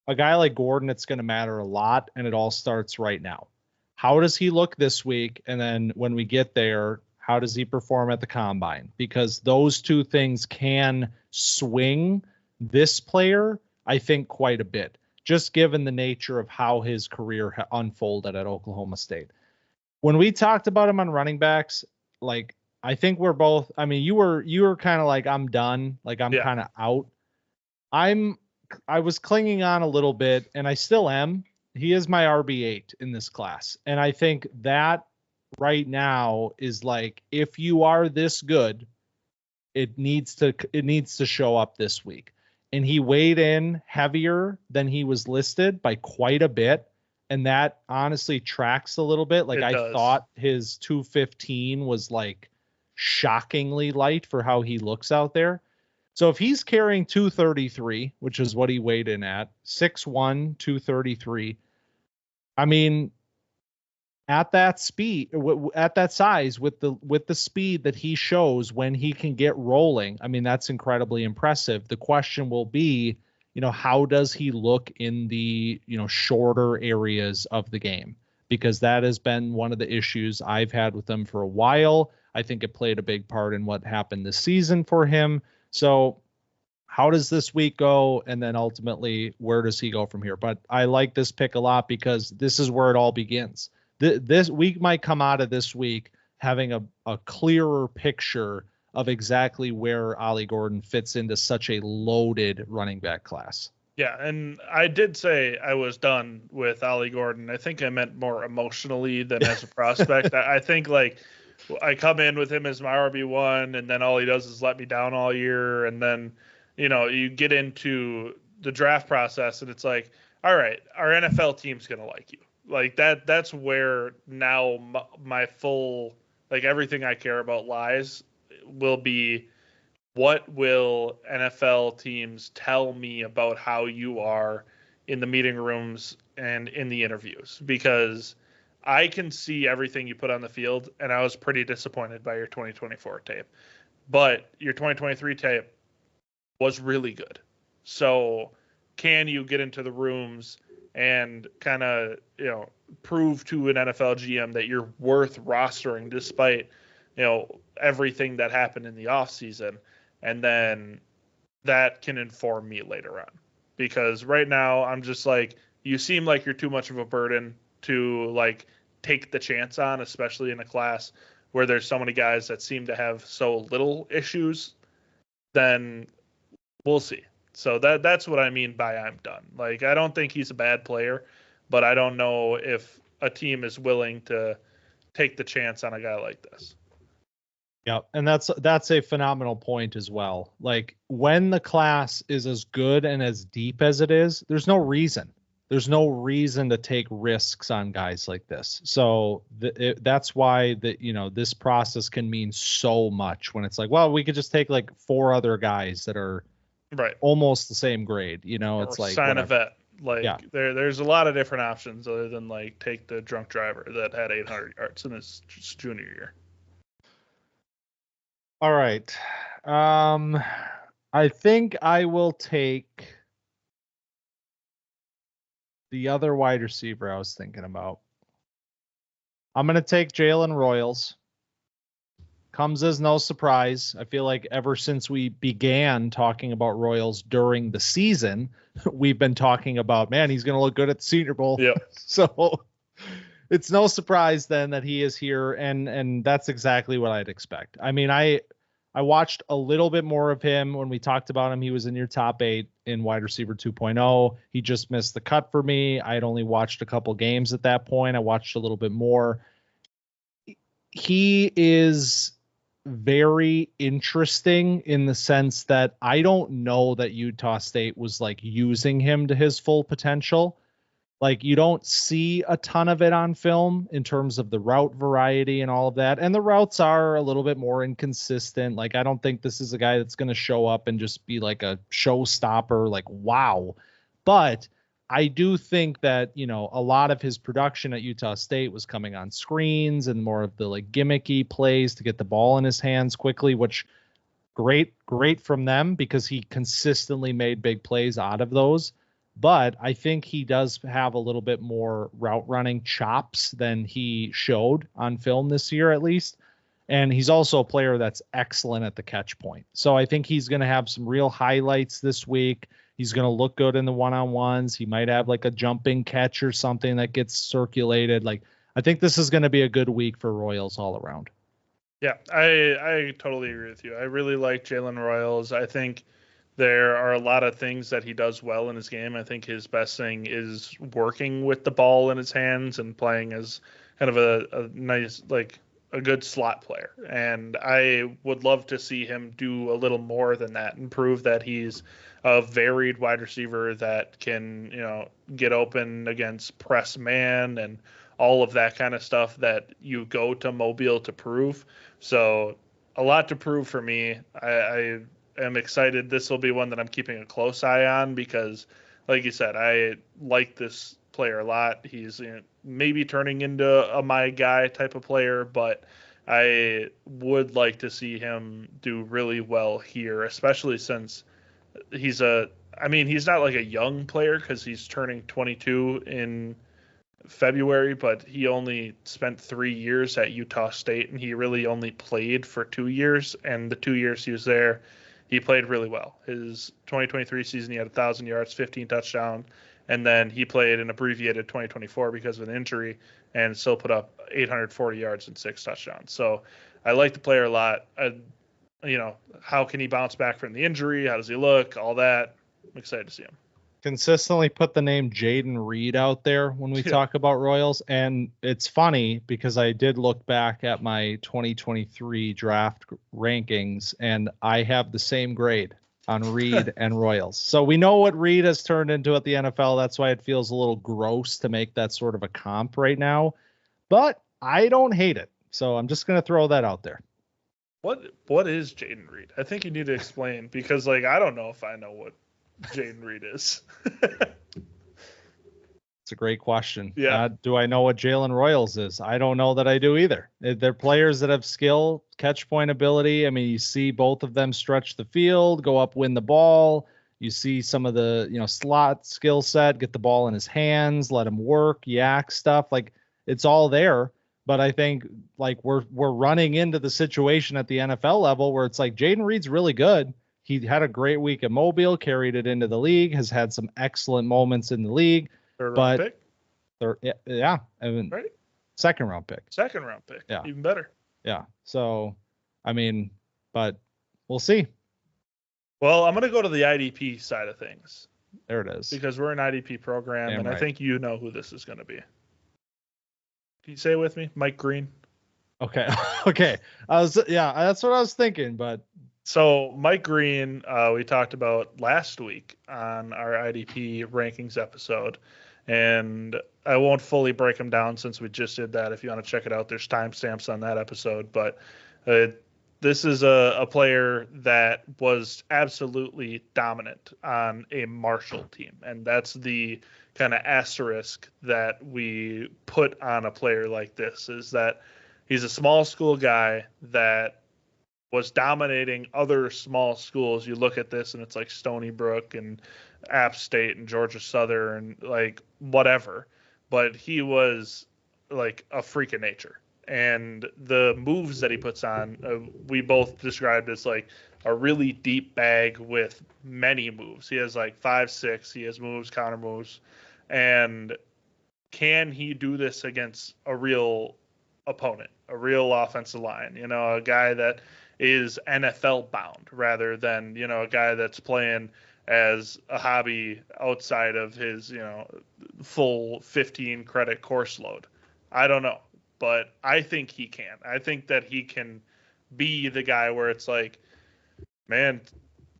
[SPEAKER 1] A guy like Gordon, it's going to matter a lot. And it all starts right now. How does he look this week? And then when we get there, how does he perform at the combine? Because those two things can swing this player, I think, quite a bit, just given the nature of how his career unfolded at Oklahoma State. When we talked about him on running backs, like, I think we're both, I mean, you were kind of like, I'm done. Like I'm kind of out. I was clinging on a little bit, and I still am. He is my RB8 in this class. And I think that right now is like, if you are this good, it needs to show up this week. And he weighed in heavier than he was listed by quite a bit. And that honestly tracks a little bit. Like I thought his 215 was like shockingly light for how he looks out there. So if he's carrying 233, which is what he weighed in at, 6'1", 233, I mean, at that speed, at that size, with the speed that he shows when he can get rolling, I mean, that's incredibly impressive. The question will be, how does he look in the, shorter areas of the game? Because that has been one of the issues I've had with him for a while. I think it played a big part in what happened this season for him. So how does this week go? And then ultimately, where does he go from here? But I like this pick a lot because this is where it all begins. This week might come out of this week having a clearer picture of exactly where Ollie Gordon fits into such a loaded running back class.
[SPEAKER 2] Yeah, and I did say I was done with Ollie Gordon. I think I meant more emotionally than as a prospect. I think like I come in with him as my RB1, and then all he does is let me down all year. And then, you get into the draft process, and it's like, all right, our NFL team's going to like you. Like that's where now my full, like everything I care about lies will be, what will NFL teams tell me about how you are in the meeting rooms and in the interviews? Because I can see everything you put on the field, and I was pretty disappointed by your 2024 tape. but your 2023 tape was really good. So can you get into the rooms and kind of, prove to an NFL GM that you're worth rostering despite, everything that happened in the offseason? And then that can inform me later on. Because right now I'm just like, you seem like you're too much of a burden to like take the chance on, especially in a class where there's so many guys that seem to have so little issues. Then we'll see. So that's what I mean by I'm done. Like, I don't think he's a bad player, but I don't know if a team is willing to take the chance on a guy like this.
[SPEAKER 1] Yeah, and that's a phenomenal point as well. Like, when the class is as good and as deep as it is, there's no reason to take risks on guys like this. So that's why this process can mean so much when it's like, well, we could just take like 4 other guys that are
[SPEAKER 2] right
[SPEAKER 1] almost the same grade. It's like
[SPEAKER 2] sign
[SPEAKER 1] whatever.
[SPEAKER 2] a vet. Like, yeah. There's a lot of different options other than like take the drunk driver that had 800 yards in his junior year.
[SPEAKER 1] All right. I think I will take the other wide receiver I was thinking about. I'm going to take Jalen Royals. Comes as no surprise. I feel like ever since we began talking about Royals during the season, we've been talking about, man, he's going to look good at the Senior Bowl.
[SPEAKER 2] Yeah.
[SPEAKER 1] So it's no surprise then that he is here, and that's exactly what I'd expect. I mean, I watched a little bit more of him when we talked about him. He was in your top 8 in wide receiver 2.0. He just missed the cut for me. I had only watched a couple games at that point. I watched a little bit more. He is very interesting in the sense that I don't know that Utah State was like using him to his full potential. Like, you don't see a ton of it on film in terms of the route variety and all of that. And the routes are a little bit more inconsistent. Like, I don't think this is a guy that's going to show up and just be like a showstopper, like, wow. But I do think that, a lot of his production at Utah State was coming on screens and more of the like gimmicky plays to get the ball in his hands quickly, which great from them because he consistently made big plays out of those. But I think he does have a little bit more route running chops than he showed on film this year, at least. And he's also a player that's excellent at the catch point. So I think he's going to have some real highlights this week. He's going to look good in the one-on-ones. He might have like a jumping catch or something that gets circulated. Like, I think this is going to be a good week for Royals all around.
[SPEAKER 2] Yeah, I totally agree with you. I really like Jalen Royals. I think there are a lot of things that he does well in his game. I think his best thing is working with the ball in his hands and playing as kind of a nice, like a good slot player. And I would love to see him do a little more than that and prove that he's a varied wide receiver that can, get open against press man and all of that kind of stuff that you go to Mobile to prove. So a lot to prove for me. I am excited. This will be one that I'm keeping a close eye on because, like you said, I like this player a lot. He's maybe turning into a my guy type of player, but I would like to see him do really well here, especially since he's not like a young player because he's turning 22 in February, but he only spent 3 years at Utah State and he really only played for 2 years. And the 2 years he was there, he played really well. His 2023 season, he had 1,000 yards, 15 touchdowns, and then he played an abbreviated 2024 because of an injury and still put up 840 yards and 6 touchdowns. So I like the player a lot. How can he bounce back from the injury? How does he look? All that. I'm excited to see him.
[SPEAKER 1] Consistently put the name Jayden Reed out there when we talk about Royals. And it's funny because I did look back at my 2023 draft rankings and I have the same grade on Reed and Royals. So we know what Reed has turned into at the NFL. That's why it feels a little gross to make that sort of a comp right now, but I don't hate it. So I'm just going to throw that out there.
[SPEAKER 2] What is Jayden Reed? I think you need to explain because I don't know if I know what Jayden Reed is.
[SPEAKER 1] It's a great question.
[SPEAKER 2] Yeah.
[SPEAKER 1] Do I know what Jalen Royals is? I don't know that I do either. They're players that have skill, catch point ability. I mean, you see both of them stretch the field, go up, win the ball. You see some of the, slot skill set, get the ball in his hands, let him work, yak stuff. Like, it's all there. But I think like we're running into the situation at the NFL level where it's like Jayden Reed's really good. He had a great week at Mobile, carried it into the league, has had some excellent moments in the league.
[SPEAKER 2] Third round pick.
[SPEAKER 1] Yeah. I mean,
[SPEAKER 2] right.
[SPEAKER 1] Second round pick.
[SPEAKER 2] Yeah. Even better.
[SPEAKER 1] Yeah. So, I mean, but we'll see.
[SPEAKER 2] Well, I'm going to go to the IDP side of things.
[SPEAKER 1] There it is.
[SPEAKER 2] Because we're an IDP program,
[SPEAKER 1] Damn
[SPEAKER 2] and
[SPEAKER 1] right.
[SPEAKER 2] I think you know who this is going to be. Can you say it with me? Mike Green.
[SPEAKER 1] Okay. Okay. That's what I was thinking, but.
[SPEAKER 2] So Mike Green, we talked about last week on our IDP rankings episode, and I won't fully break him down since we just did that. If you want to check it out, there's timestamps on that episode, but this is a player that was absolutely dominant on a Marshall team, and that's the kind of asterisk that we put on a player like this, is that he's a small school guy that was dominating other small schools. You look at this and it's like Stony Brook and App State and Georgia Southern, like whatever, but he was like a freak of nature. And the moves that he puts on, we both described as like a really deep bag with many moves. He has like 5'6", he has moves, counter moves. And can he do this against a real opponent, a real offensive line, a guy that is NFL bound rather than, a guy that's playing as a hobby outside of his, full 15 credit course load? I don't know, but I think he can. I think that he can be the guy where it's like, man,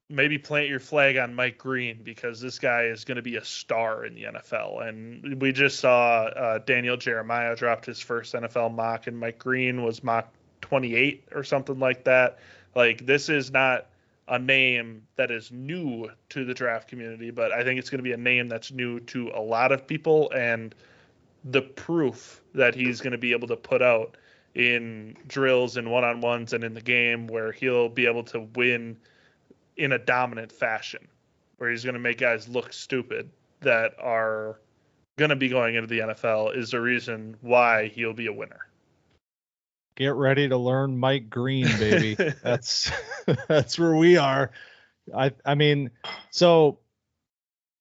[SPEAKER 2] maybe plant your flag on Mike Green because this guy is going to be a star in the NFL. And we just saw Daniel Jeremiah dropped his first NFL mock, and Mike Green was mock 28 or something like that. Like, this is not a name that is new to the draft community, but I think it's going to be a name that's new to a lot of people, and the proof that he's going to be able to put out in drills and one-on-ones and in the game where he'll be able to win in a dominant fashion, where he's going to make guys look stupid that are going to be going into the NFL, is the reason why he'll be a winner.
[SPEAKER 1] Get ready to learn Mike Green, baby. That's where we are. I mean, so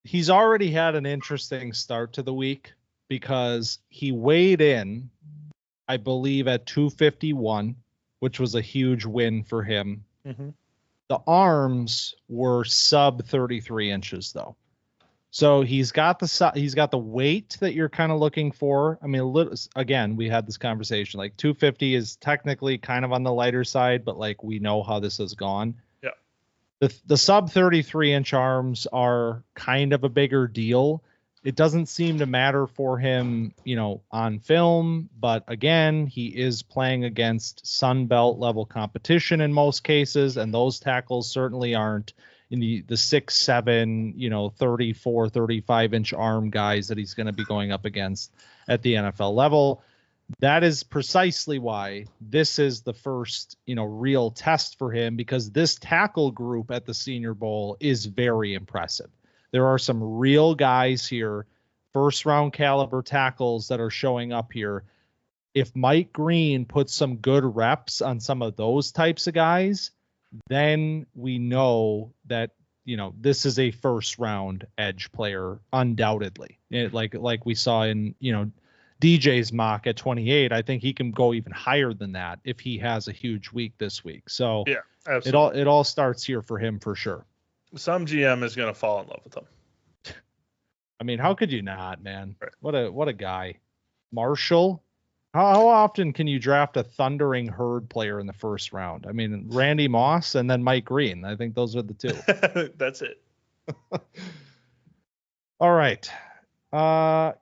[SPEAKER 1] he's already had an interesting start to the week because he weighed in, I believe, at 251, which was a huge win for him.
[SPEAKER 2] Mm-hmm.
[SPEAKER 1] The arms were sub 33 inches though. So he's got the weight that you're kind of looking for. I mean, again, we had this conversation, like 250 is technically kind of on the lighter side, but like we know how this has gone.
[SPEAKER 2] Yeah.
[SPEAKER 1] The sub 33 inch arms are kind of a bigger deal. It doesn't seem to matter for him, on film, but again, he is playing against Sun Belt level competition in most cases, and those tackles certainly aren't in the 6'7", 34, 35 inch arm guys that he's going to be going up against at the NFL level. That is precisely why this is the first, real test for him, because this tackle group at the Senior Bowl is very impressive. There are some real guys here, first round caliber tackles that are showing up here. If Mike Green puts some good reps on some of those types of guys, then we know that, this is a first round edge player, undoubtedly. Like we saw in, DJ's mock at 28. I think he can go even higher than that if he has a huge week this week. So
[SPEAKER 2] yeah, absolutely.
[SPEAKER 1] It all starts here for him for sure.
[SPEAKER 2] Some GM is going to fall in love with him.
[SPEAKER 1] I mean, how could you not, man?
[SPEAKER 2] Right.
[SPEAKER 1] What a guy. Marshall. How often can you draft a thundering herd player in the first round? I mean, Randy Moss and then Mike Green. I think those are the two.
[SPEAKER 2] That's it.
[SPEAKER 1] All right.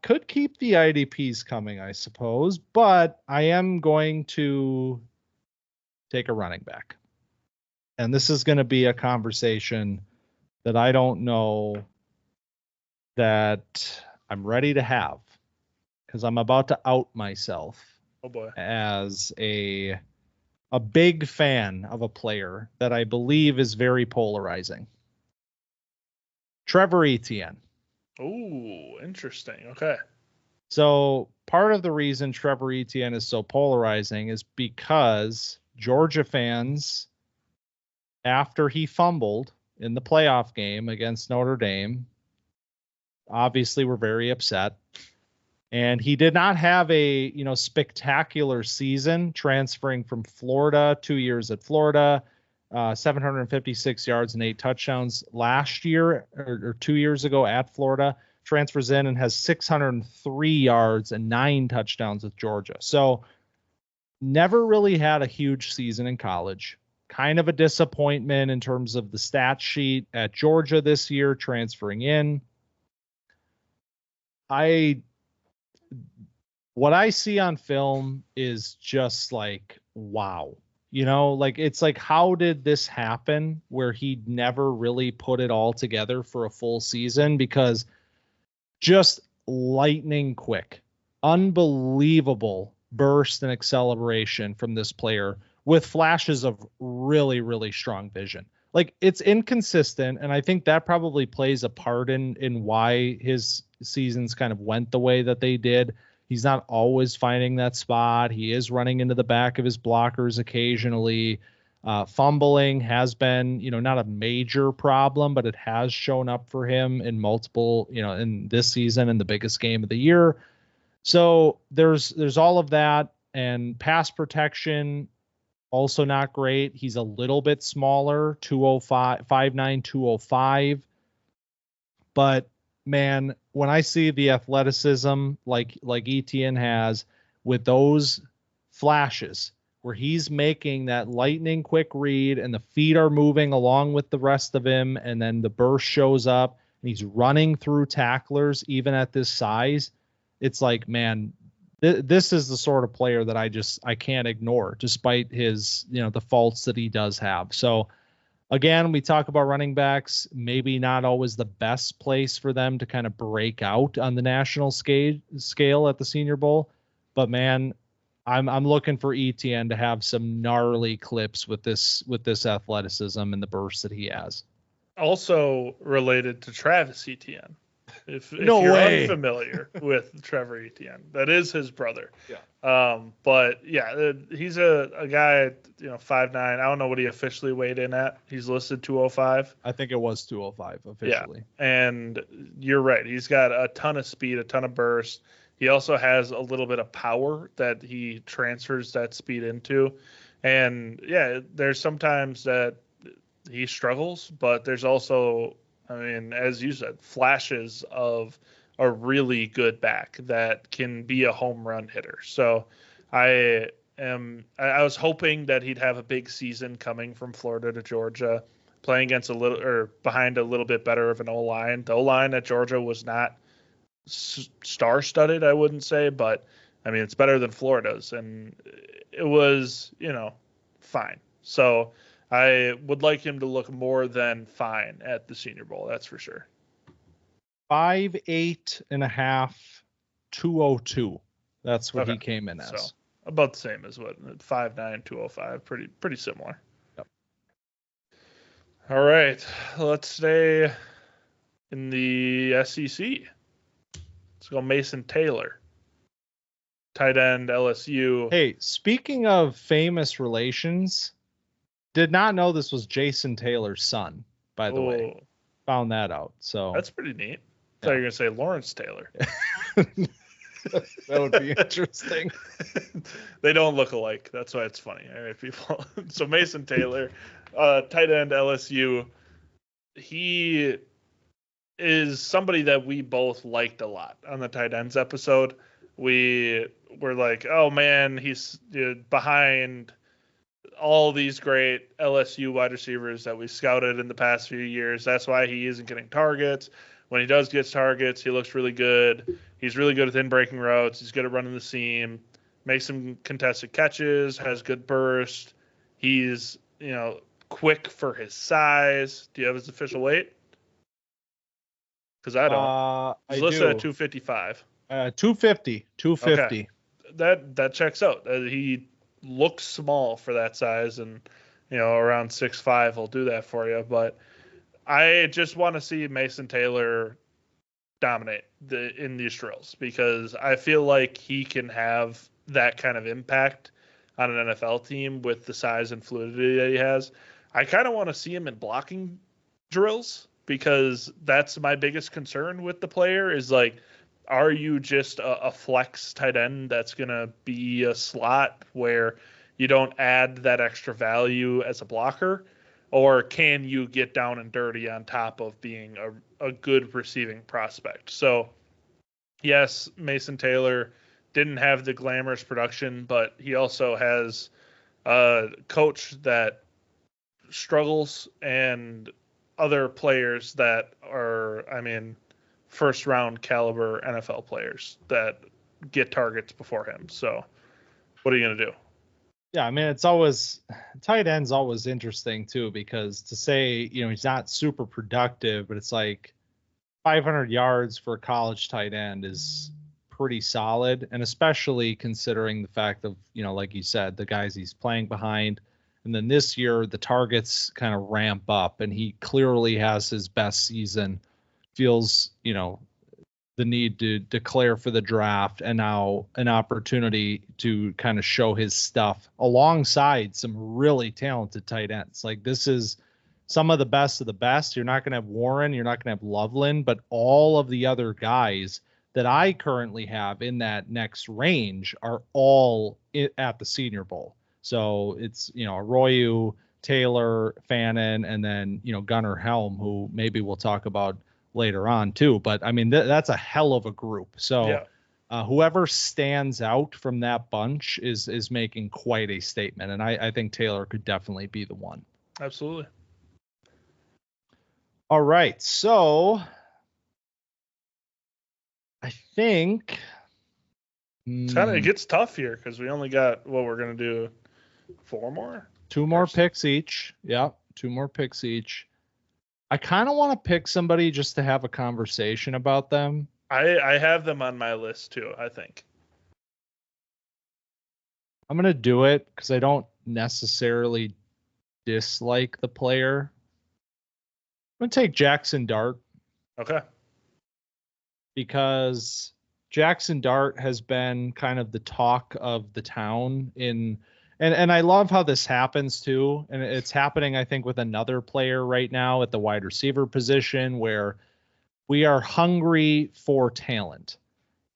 [SPEAKER 1] Could keep the IDPs coming, I suppose, but I am going to take a running back. And this is going to be a conversation that I don't know that I'm ready to have, because I'm about to out myself.
[SPEAKER 2] Oh boy.
[SPEAKER 1] As a big fan of a player that I believe is very polarizing. Trevor Etienne.
[SPEAKER 2] Ooh, interesting. Okay.
[SPEAKER 1] So part of the reason Trevor Etienne is so polarizing is because Georgia fans, after he fumbled in the playoff game against Notre Dame, obviously were very upset. And he did not have a, spectacular season transferring from Florida, 2 years at Florida, 756 yards and 8 touchdowns last year or 2 years ago at Florida. Transfers in and has 603 yards and 9 touchdowns with Georgia. So never really had a huge season in college. Kind of a disappointment in terms of the stat sheet at Georgia this year, transferring in. What I see on film is just like, wow. It's like, how did this happen where he never really put it all together for a full season? Because just lightning quick, unbelievable burst and acceleration from this player with flashes of really, really strong vision. Like, it's inconsistent, and I think that probably plays a part in why his seasons kind of went the way that they did. He's not always finding that spot. He is running into the back of his blockers occasionally. Fumbling has been, not a major problem, but it has shown up for him in multiple, in this season in the biggest game of the year. So there's all of that, and pass protection also not great. He's a little bit smaller, 5'9", 205. But man, when I see the athleticism like Etienne has with those flashes where he's making that lightning quick read and the feet are moving along with the rest of him, and then the burst shows up and he's running through tacklers even at this size, it's like, man, this is the sort of player that I can't ignore, despite his, the faults that he does have. So again, we talk about running backs, maybe not always the best place for them to kind of break out on the national scale at the Senior Bowl. But man, I'm looking for Etienne to have some gnarly clips with this athleticism and the burst that he has.
[SPEAKER 2] Also related to Travis Etienne. If
[SPEAKER 1] no
[SPEAKER 2] you're
[SPEAKER 1] way.
[SPEAKER 2] unfamiliar with Trevor Etienne, that is his brother.
[SPEAKER 1] Yeah.
[SPEAKER 2] But yeah, he's a guy, 5'9". I don't know what he officially weighed in at. He's listed 205.
[SPEAKER 1] I think it was 205 officially.
[SPEAKER 2] Yeah. And you're right. He's got a ton of speed, a ton of burst. He also has a little bit of power that he transfers that speed into. And yeah, there's sometimes that he struggles, but there's also, as you said, flashes of a really good back that can be a home run hitter. So I was hoping that he'd have a big season coming from Florida to Georgia, playing against behind a little bit better of an O-line. The O-line at Georgia was not star-studded, I wouldn't say, but it's better than Florida's, and it was, fine. So I would like him to look more than fine at the Senior Bowl. That's for sure.
[SPEAKER 1] 5'8.5", 202. That's what he came in as.
[SPEAKER 2] So about the same as what 5'9", 205. Pretty similar.
[SPEAKER 1] Yep.
[SPEAKER 2] All right, let's stay in the SEC. Let's go Mason Taylor, tight end, LSU.
[SPEAKER 1] Hey, speaking of famous relations, did not know this was Jason Taylor's son, by the way. Found that out. So
[SPEAKER 2] that's pretty neat. I thought you were going to say Lawrence Taylor.
[SPEAKER 1] That would be interesting.
[SPEAKER 2] They don't look alike. That's why it's funny. All right, people. So Mason Taylor, tight end, LSU. He is somebody that we both liked a lot on the tight ends episode. We were like, oh man, he's behind all these great LSU wide receivers that we scouted in the past few years. That's why he isn't getting targets. When he does get targets, he looks really good. He's really good at in-breaking routes. He's good at running the seam, makes some contested catches, has good burst. He's, quick for his size. Do you have his official weight? Because I don't. He's listed at 255.
[SPEAKER 1] 250.
[SPEAKER 2] Okay. That checks out. He looks small for that size, and around 6'5" will do that for you. But I just want to see Mason Taylor dominate in these drills, because I feel like he can have that kind of impact on an NFL team with the size and fluidity that he has. I kind of want to see him in blocking drills, because that's my biggest concern with the player is, like, are you just a flex tight end that's going to be a slot where you don't add that extra value as a blocker? Or can you get down and dirty on top of being a good receiving prospect? So, yes, Mason Taylor didn't have the glamorous production, but he also has a coach that struggles and other players that are, first round caliber NFL players that get targets before him. So what are you going to do?
[SPEAKER 1] Yeah, it's always, tight end's always interesting too, because to say, he's not super productive, but it's like 500 yards for a college tight end is pretty solid. And especially considering the fact of, like you said, the guys he's playing behind. And then this year, the targets kind of ramp up, and he clearly has his best season, feels, the need to declare for the draft, and now an opportunity to kind of show his stuff alongside some really talented tight ends. Like, this is some of the best of the best. You're not going to have Warren, you're not going to have Loveland, but all of the other guys that I currently have in that next range are all at the Senior Bowl. So it's, Arroyo, Taylor, Fannin, and then, Gunnar Helm, who maybe we'll talk about later on too. But that's a hell of a group. So yeah. Whoever stands out from that bunch is making quite a statement. And I think Taylor could definitely be the one.
[SPEAKER 2] Absolutely.
[SPEAKER 1] All right. So I think
[SPEAKER 2] it gets tough here, because we only got, we're going to do 4 more?
[SPEAKER 1] 2 more picks each. Yeah. 2 more picks each. I kind of want to pick somebody just to have a conversation about them.
[SPEAKER 2] I have them on my list too, I think.
[SPEAKER 1] I'm going to do it because I don't necessarily dislike the player. I'm going to take Jaxson Dart.
[SPEAKER 2] Okay.
[SPEAKER 1] Because Jaxson Dart has been kind of the talk of the town and I love how this happens too. And it's happening, I think, with another player right now at the wide receiver position, where we are hungry for talent.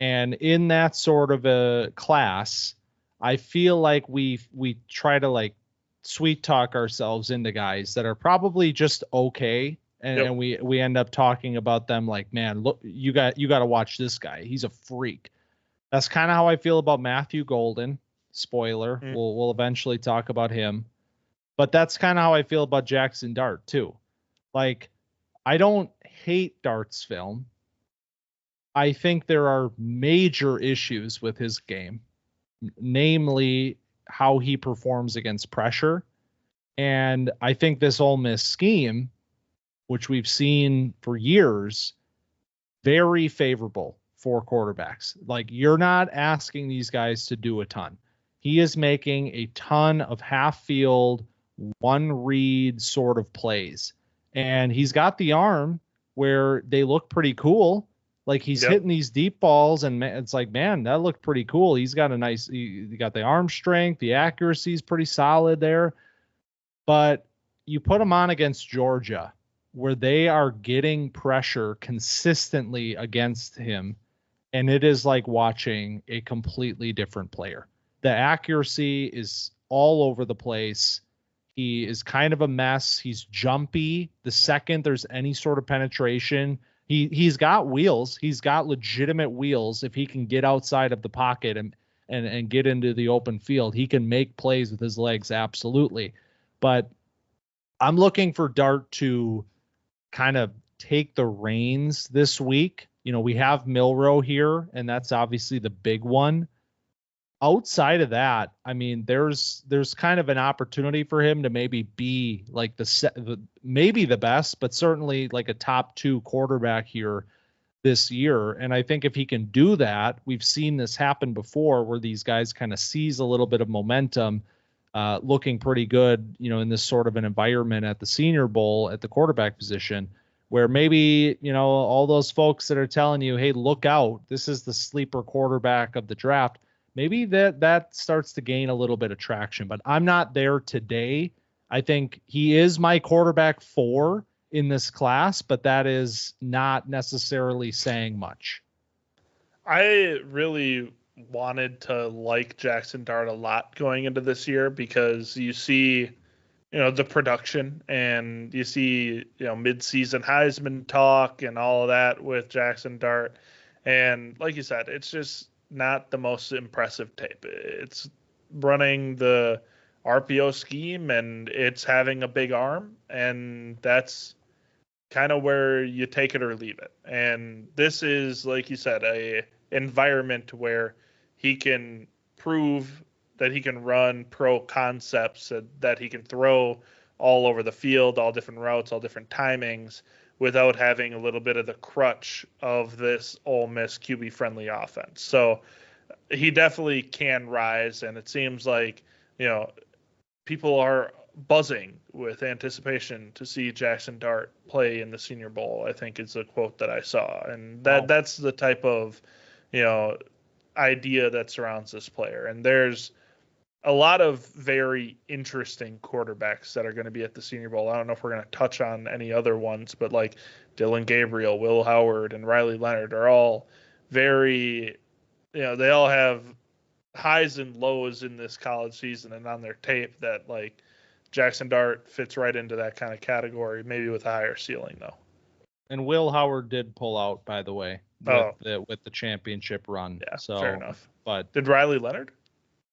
[SPEAKER 1] And in that sort of a class, I feel like we try to, like, sweet talk ourselves into guys that are probably just okay. And we end up talking about them like, man, look, you got to watch this guy. He's a freak. That's kind of how I feel about Matthew Golden. Spoiler. We'll eventually talk about him. But that's kind of how I feel about Jaxson Dart too. Like, I don't hate Dart's film. I think there are major issues with his game, namely how he performs against pressure. And I think this Ole Miss scheme, which we've seen for years, very favorable for quarterbacks. Like, you're not asking these guys to do a ton. He is making a ton of half field, one read sort of plays. And he's got the arm where they look pretty cool. Like, he's hitting these deep balls, and it's like, man, that looked pretty cool. He got the arm strength. The accuracy is pretty solid there. But you put him on against Georgia, where they are getting pressure consistently against him, and it is like watching a completely different player. The accuracy is all over the place. He is kind of a mess. He's jumpy. The second there's any sort of penetration, he's got wheels. He's got legitimate wheels. If he can get outside of the pocket and get into the open field, he can make plays with his legs. Absolutely. But I'm looking for Dart to kind of take the reins this week. We have Milroe here, and that's obviously the big one. Outside of that, there's kind of an opportunity for him to maybe be like maybe the best, but certainly like a top 2 quarterback here this year. And I think if he can do that, we've seen this happen before where these guys kind of seize a little bit of momentum, looking pretty good, in this sort of an environment at the Senior Bowl at the quarterback position, where maybe, all those folks that are telling you, hey, look out, this is the sleeper quarterback of the draft. Maybe that starts to gain a little bit of traction, but I'm not there today. I think he is my quarterback 4 in this class, but that is not necessarily saying much.
[SPEAKER 2] I really wanted to like Jaxson Dart a lot going into this year because you see, the production and you see, mid-season Heisman talk and all of that with Jaxson Dart. And like you said, it's just not the most impressive tape. It's running the RPO scheme and it's having a big arm, and that's kind of where you take it or leave it. And this is, like you said, a environment where he can prove that he can run pro concepts, that he can throw all over the field, all different routes, all different timings, without having a little bit of the crutch of this Ole Miss QB friendly offense. So he definitely can rise, and it seems like, people are buzzing with anticipation to see Jaxson Dart play in the Senior Bowl, I think is a quote that I saw. And that's the type of, idea that surrounds this player. And there's a lot of very interesting quarterbacks that are going to be at the Senior Bowl. I don't know if we're going to touch on any other ones, but like Dylan Gabriel, Will Howard, and Riley Leonard are all very, they all have highs and lows in this college season and on their tape that, like, Jaxson Dart fits right into that kind of category, maybe with a higher ceiling though.
[SPEAKER 1] And Will Howard did pull out, by the way, with the championship run.
[SPEAKER 2] Yeah,
[SPEAKER 1] so
[SPEAKER 2] fair enough.
[SPEAKER 1] But
[SPEAKER 2] did Riley Leonard?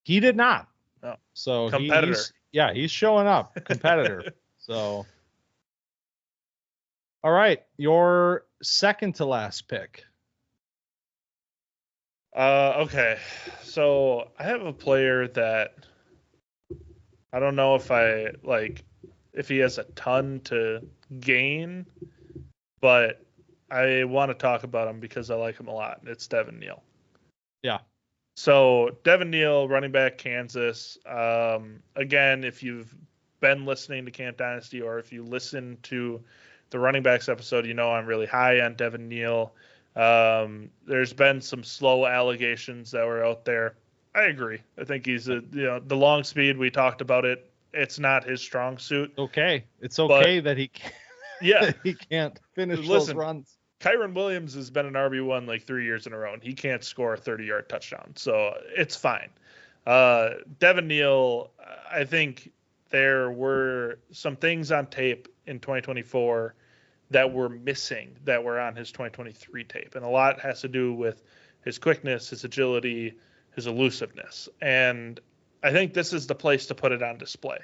[SPEAKER 1] He did not.
[SPEAKER 2] Oh.
[SPEAKER 1] So
[SPEAKER 2] competitor.
[SPEAKER 1] he's showing up, competitor. So, all right, your second to last pick.
[SPEAKER 2] Okay, so I have a player that I don't know if he has a ton to gain, but I want to talk about him because I like him a lot. It's Devin Neal.
[SPEAKER 1] Yeah.
[SPEAKER 2] So Devin Neal, running back, Kansas. Again, if you've been listening to Camp Dynasty or if you listen to the running backs episode, I'm really high on Devin Neal. There's been some slow allegations that were out there. I agree. I think he's the long speed. We talked about it. It's not his strong suit.
[SPEAKER 1] Okay. It's okay that he can't, he can't finish those runs.
[SPEAKER 2] Kyren Williams has been an RB1 like 3 years in a row, and he can't score a 30-yard touchdown. So it's fine. Devin Neal, I think there were some things on tape in 2024 that were missing that were on his 2023 tape. And a lot has to do with his quickness, his agility, his elusiveness. And I think this is the place to put it on display.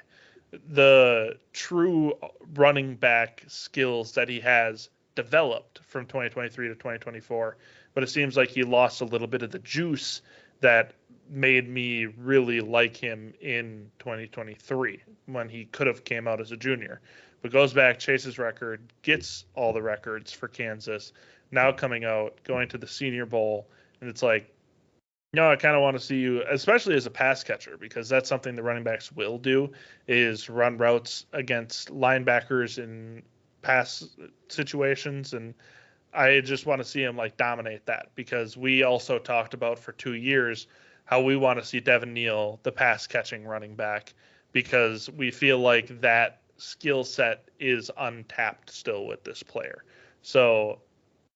[SPEAKER 2] The true running back skills that he has developed from 2023 to 2024, but it seems like he lost a little bit of the juice that made me really like him in 2023 when he could have came out as a junior. But goes back, chases record, gets all the records for Kansas, now coming out, going to the Senior Bowl, and it's like, I kind of want to see you, especially as a pass catcher, because that's something the running backs will do, is run routes against linebackers in pass situations, and I just want to see him dominate that, because we also talked about for 2 years how we want to see Devin Neal, the pass catching running back, because we feel like that skill set is untapped still with this player. So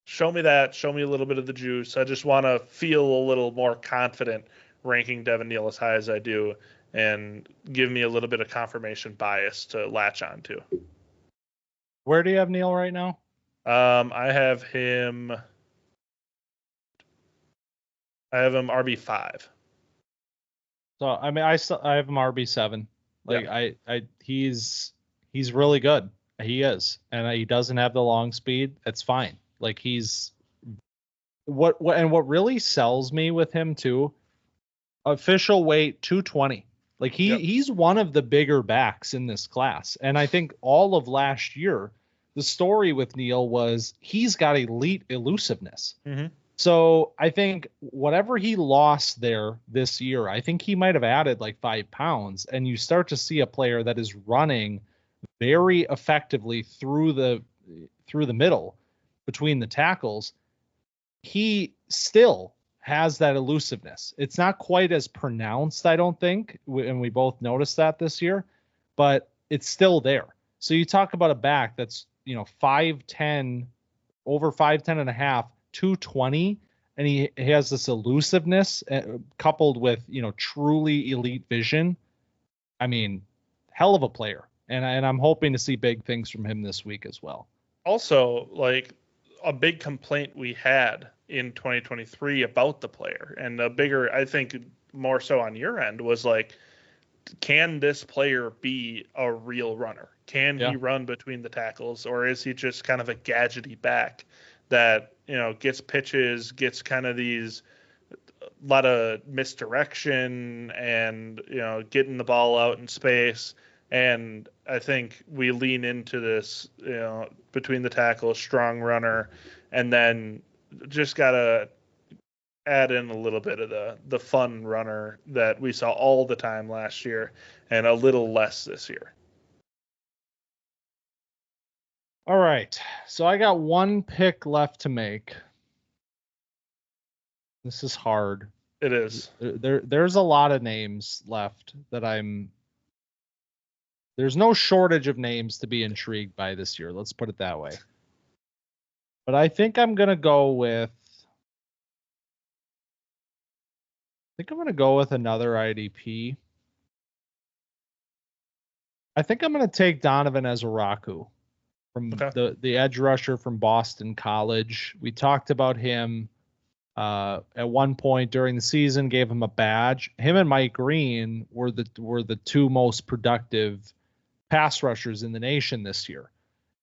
[SPEAKER 2] show me that, show me a little bit of the juice. I just want to feel a little more confident ranking Devin Neal as high as I do, and give me a little bit of confirmation bias to latch on to.
[SPEAKER 1] Where do you have Neal right now?
[SPEAKER 2] I have him RB5.
[SPEAKER 1] So I mean, I have him RB7. He's really good. He is, and he doesn't have the long speed. That's fine. He's what really sells me with him too. Official weight 220. He's one of the bigger backs in this class, and I think all of last year the story with Neal was he's got elite elusiveness.
[SPEAKER 2] Mm-hmm.
[SPEAKER 1] So I think whatever he lost there this year, I think he might have added like 5 pounds, and you start to see a player that is running very effectively through the middle between the tackles. He still has that elusiveness. It's not quite as pronounced, I don't think, and we both noticed that this year, but it's still there. So you talk about a back that's, 5'10", over 5'10" and a half, 220, and he has this elusiveness coupled with, truly elite vision. I mean, hell of a player. And I'm hoping to see big things from him this week as well.
[SPEAKER 2] Also, like, a big complaint we had in 2023 about the player, and a bigger, I think more so on your end, was like, can this player be a real runner? Can he run between the tackles, or is he just kind of a gadgety back that, gets pitches, gets kind of these lot of misdirection and, getting the ball out in space. And I think we lean into this, between the tackles, strong runner, and then just got to add in a little bit of the fun runner that we saw all the time last year and a little less this year.
[SPEAKER 1] All right. So I got one pick left to make. This is hard.
[SPEAKER 2] It is.
[SPEAKER 1] There's a lot of names left that there's no shortage of names to be intrigued by this year. Let's put it that way. But I think I'm going to go with another IDP. I think I'm going to take Donovan Ezeiruaku from the edge rusher from Boston College. We talked about him at one point during the season, gave him a badge. Him and Mike Green were the two most productive pass rushers in the nation this year.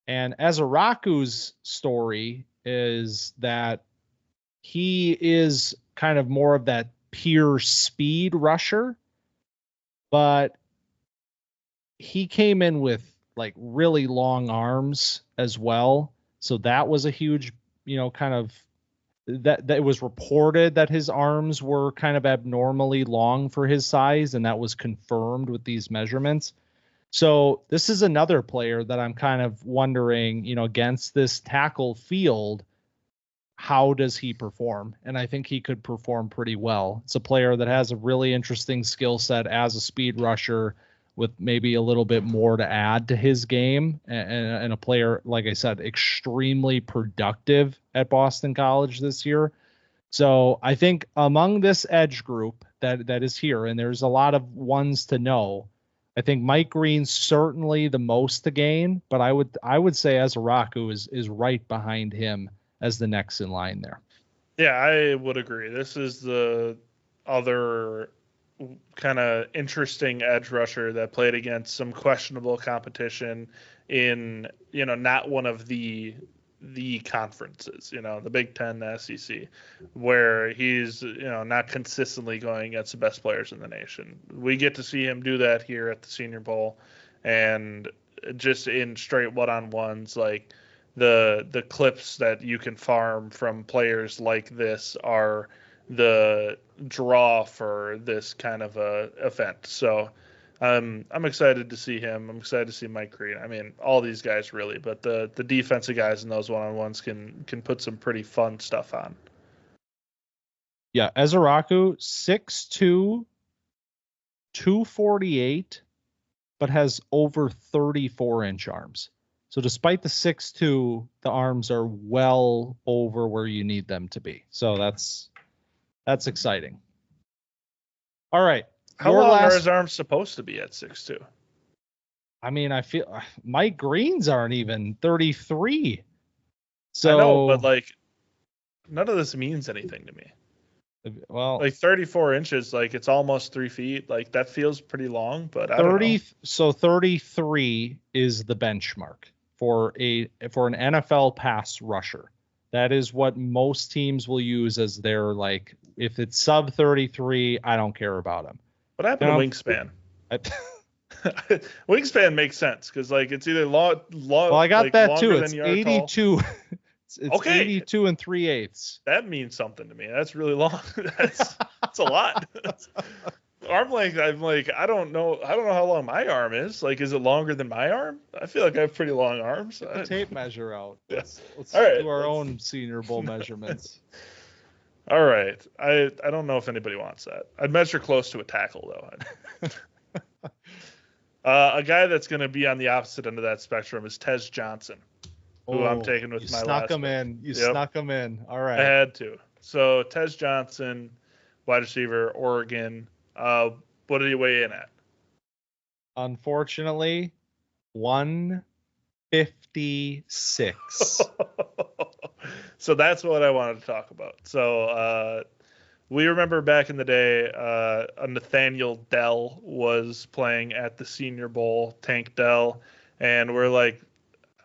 [SPEAKER 1] And Ezeiruaku's story is that he is kind of more of that pure speed rusher, but he came in with like really long arms as well. So that was a huge, kind of that it was reported that his arms were kind of abnormally long for his size, and that was confirmed with these measurements. So this is another player that I'm kind of wondering, against this tackle field, how does he perform? And I think he could perform pretty well. It's a player that has a really interesting skill set as a speed rusher with maybe a little bit more to add to his game, and a player, like I said, extremely productive at Boston College this year. So I think among this edge group that is here, and there's a lot of ones to know, I think Mike Green's certainly the most to gain, but I would say Ezeiruaku is right behind him as the next in line there.
[SPEAKER 2] Yeah, I would agree. This is the other kind of interesting edge rusher that played against some questionable competition in, not one of the conferences, the Big Ten, the SEC, where he's, not consistently going against the best players in the nation. We get to see him do that here at the Senior Bowl, and just in straight one-on-ones, like the clips that you can farm from players like this are the draw for this kind of a event. So I'm excited to see him. I'm excited to see Mike Green. I mean, all these guys really, but the defensive guys in those one-on-ones can put some pretty fun stuff on.
[SPEAKER 1] Yeah, Ezeiruaku, 6'2", 248, but has over 34-inch arms. So despite the 6'2", the arms are well over where you need them to be. So that's exciting. All right.
[SPEAKER 2] How long are his arms supposed to be at 6'2"?
[SPEAKER 1] I mean, I feel Mike Green's aren't even 33. So
[SPEAKER 2] I know, but like none of this means anything to me.
[SPEAKER 1] Well,
[SPEAKER 2] like 34 inches, like it's almost 3 feet. Like that feels pretty long, but I don't know.
[SPEAKER 1] So 33 is the benchmark for an NFL pass rusher. That is what most teams will use as their, like, if it's sub 33, I don't care about him.
[SPEAKER 2] What happened to wingspan? Wingspan makes sense because like it's either long.
[SPEAKER 1] Well, I got
[SPEAKER 2] like,
[SPEAKER 1] that too.
[SPEAKER 2] longer
[SPEAKER 1] It's
[SPEAKER 2] than you are
[SPEAKER 1] 82.
[SPEAKER 2] tall.
[SPEAKER 1] It's
[SPEAKER 2] Okay.
[SPEAKER 1] 82 and 3/8.
[SPEAKER 2] That means something to me. That's really long. That's a lot. Arm length. I'm like, I don't know how long my arm is. Like, is it longer than my arm? I feel like I have pretty long arms.
[SPEAKER 1] Get the tape measure out.
[SPEAKER 2] Yeah.
[SPEAKER 1] Let's
[SPEAKER 2] All right,
[SPEAKER 1] do our own Senior Bowl measurements.
[SPEAKER 2] All right. I don't know if anybody wants that. I'd measure close to a tackle though. A guy that's going to be on the opposite end of that spectrum is Tez Johnson, who I'm taking with my last pick.
[SPEAKER 1] You snuck him in. All right.
[SPEAKER 2] I had to. So Tez Johnson, wide receiver, Oregon. What did he weigh in at?
[SPEAKER 1] Unfortunately, 156.
[SPEAKER 2] So that's what I wanted to talk about. So we remember back in the day, a Nathaniel Dell was playing at the Senior Bowl, Tank Dell, and we're like,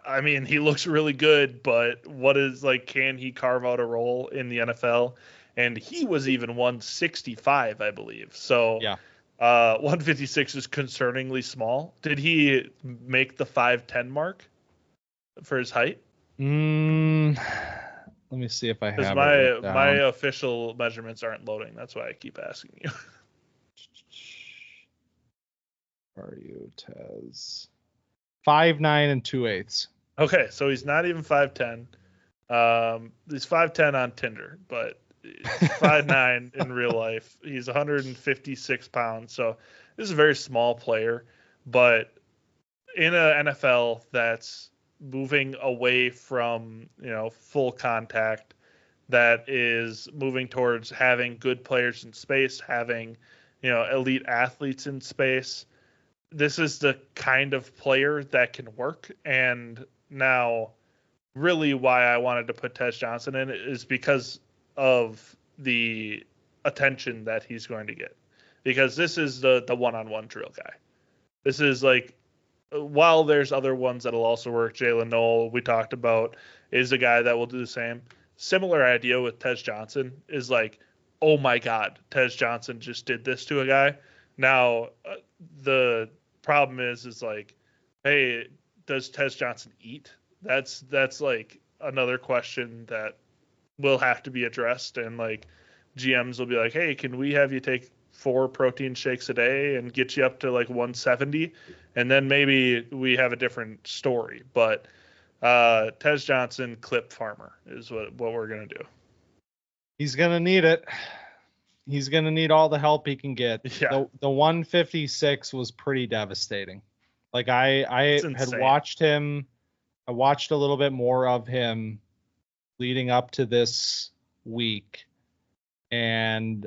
[SPEAKER 2] I mean, he looks really good, but what is like, can he carve out a role in the NFL? And he was even 165, I believe. So
[SPEAKER 1] yeah.
[SPEAKER 2] 156 is concerningly small. Did he make the 5'10" mark for his height?
[SPEAKER 1] Let me see if I have
[SPEAKER 2] it. My official measurements aren't loading. That's why I keep asking you.
[SPEAKER 1] Are you Tez? 5'9" and 2/8.
[SPEAKER 2] Okay, so he's not even 5'10". He's 5'10" on Tinder, but 5'9" in real life. He's 156 pounds. So this is a very small player, but in an NFL that's moving away from, full contact, that is moving towards having good players in space, having, elite athletes in space. This is the kind of player that can work. And now really why I wanted to put Tez Johnson in is because of the attention that he's going to get, because this is the one-on-one drill guy. This is like, while there's other ones that'll also work, Jaylen Noel, we talked about, is a guy that will do the same. Similar idea with Tez Johnson is like, oh my God, Tez Johnson just did this to a guy. Now, the problem is like, hey, does Tez Johnson eat? That's like another question that will have to be addressed. And like GMs will be like, hey, can we have you take 4 protein shakes a day and get you up to like 170? And then maybe we have a different story. But Tez Johnson, clip farmer is what we're going to do.
[SPEAKER 1] He's going to need it. He's going to need all the help he can get.
[SPEAKER 2] Yeah.
[SPEAKER 1] The 156 was pretty devastating. Like I had watched him. I watched a little bit more of him leading up to this week, and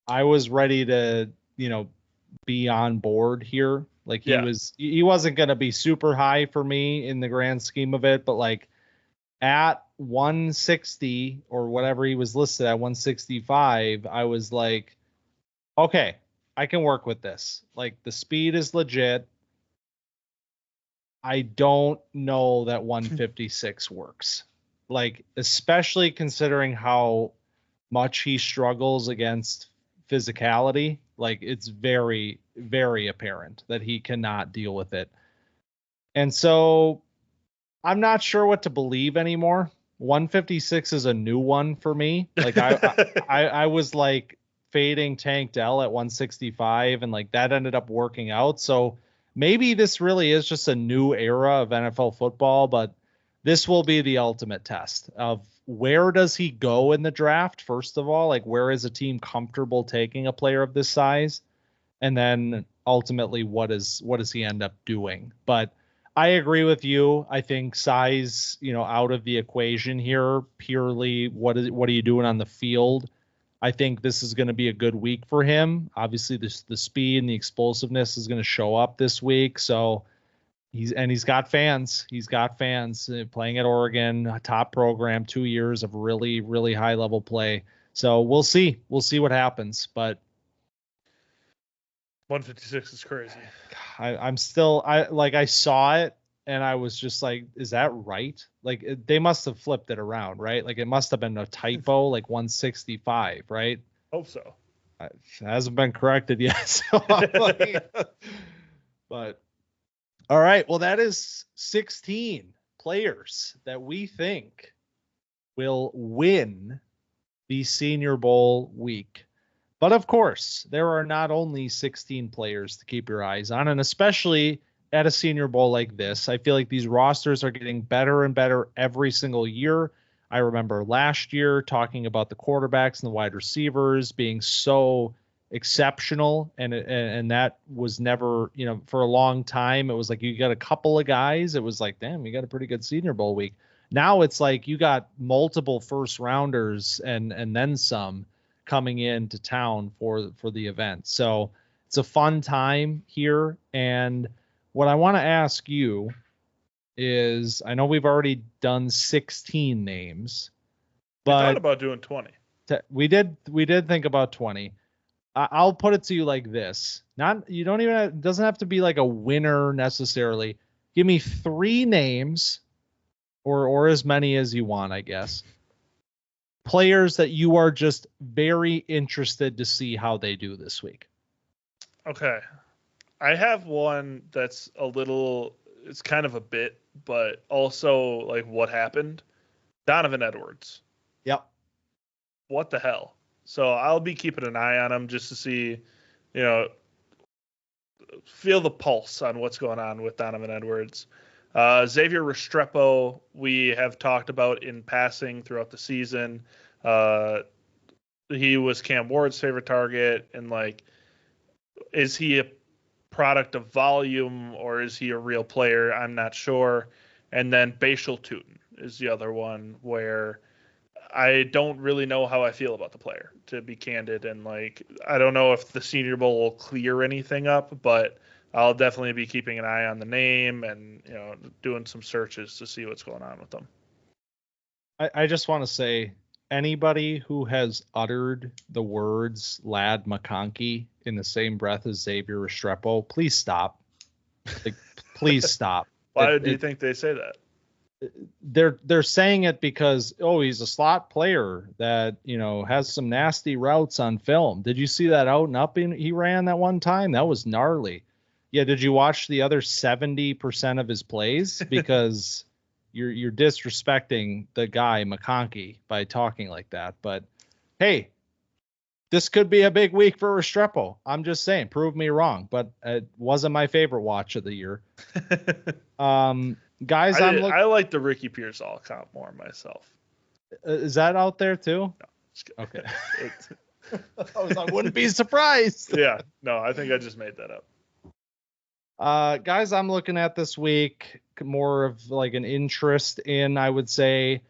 [SPEAKER 1] I was ready to, be on board here. Like he wasn't going to be super high for me in the grand scheme of it, but like at 160 or whatever he was listed at 165, I was like, okay, I can work with this. Like the speed is legit. I don't know that 156 works. Like, especially considering how much he struggles against physicality. Like it's very, very apparent that he cannot deal with it. And so I'm not sure what to believe anymore. 156 is a new one for me. Like I was like fading Tank Dell at 165, and like that ended up working out. So maybe this really is just a new era of NFL football, but this will be the ultimate test of where does he go in the draft? First of all, like where is a team comfortable taking a player of this size? And then ultimately, what does he end up doing? But I agree with you. I think size, out of the equation here, purely what are you doing on the field? I think this is going to be a good week for him. Obviously, the speed and the explosiveness is going to show up this week. So he's got fans. He's got fans playing at Oregon, a top program, 2 years of really, really high level play. So we'll see. We'll see what happens. But
[SPEAKER 2] 156 is crazy.
[SPEAKER 1] I saw it and I was just like, is that right? Like they must have flipped it around, right? Like it must have been a typo, like 165, right?
[SPEAKER 2] Hope so.
[SPEAKER 1] It hasn't been corrected yet. So But all right, well, that is 16 players that we think will win the Senior Bowl week. But of course, there are not only 16 players to keep your eyes on, and especially at a Senior Bowl like this, I feel like these rosters are getting better and better every single year. I remember last year talking about the quarterbacks and the wide receivers being so exceptional, and that was never, for a long time, it was like you got a couple of guys. It was like, damn, you got a pretty good Senior Bowl week. Now it's like you got multiple first rounders and then some coming into town for the event. So it's a fun time here. And what I want to ask you is, I know we've already done 16 names, but
[SPEAKER 2] we thought about doing 20.
[SPEAKER 1] We did think about 20. I'll put it to you like this. It doesn't have to be like a winner necessarily. Give me 3 names or as many as you want, I guess. Players that you are just very interested to see how they do this week.
[SPEAKER 2] Okay. I have one that's it's kind of a bit, but also like what happened. Donovan Edwards.
[SPEAKER 1] Yep.
[SPEAKER 2] What the hell? So I'll be keeping an eye on him just to see, feel the pulse on what's going on with Donovan Edwards. Xavier Restrepo, we have talked about in passing throughout the season. He was Cam Ward's favorite target, and is he a product of volume or is he a real player? I'm not sure. And then Bashal Tutin is the other one where I don't really know how I feel about the player, to be candid. And I don't know if the Senior Bowl will clear anything up, but I'll definitely be keeping an eye on the name and, doing some searches to see what's going on with them.
[SPEAKER 1] I just want to say, anybody who has uttered the words Lad McConkey in the same breath as Xavier Restrepo, please stop. Please stop.
[SPEAKER 2] Why do you think they say that?
[SPEAKER 1] They're saying it because, he's a slot player that, has some nasty routes on film. Did you see that out and up he ran that one time? That was gnarly. Yeah, did you watch the other 70% of his plays? Because you're disrespecting the guy McConkey by talking like that. But hey, this could be a big week for Restrepo. I'm just saying, prove me wrong. But it wasn't my favorite watch of the year. Guys,
[SPEAKER 2] I like the Ricky Pearsall comp more myself.
[SPEAKER 1] Is that out there too?
[SPEAKER 2] No, just
[SPEAKER 1] okay. I wouldn't be surprised.
[SPEAKER 2] Yeah, no, I think I just made that up.
[SPEAKER 1] Guys, I'm looking at this week more of an interest in, I would say.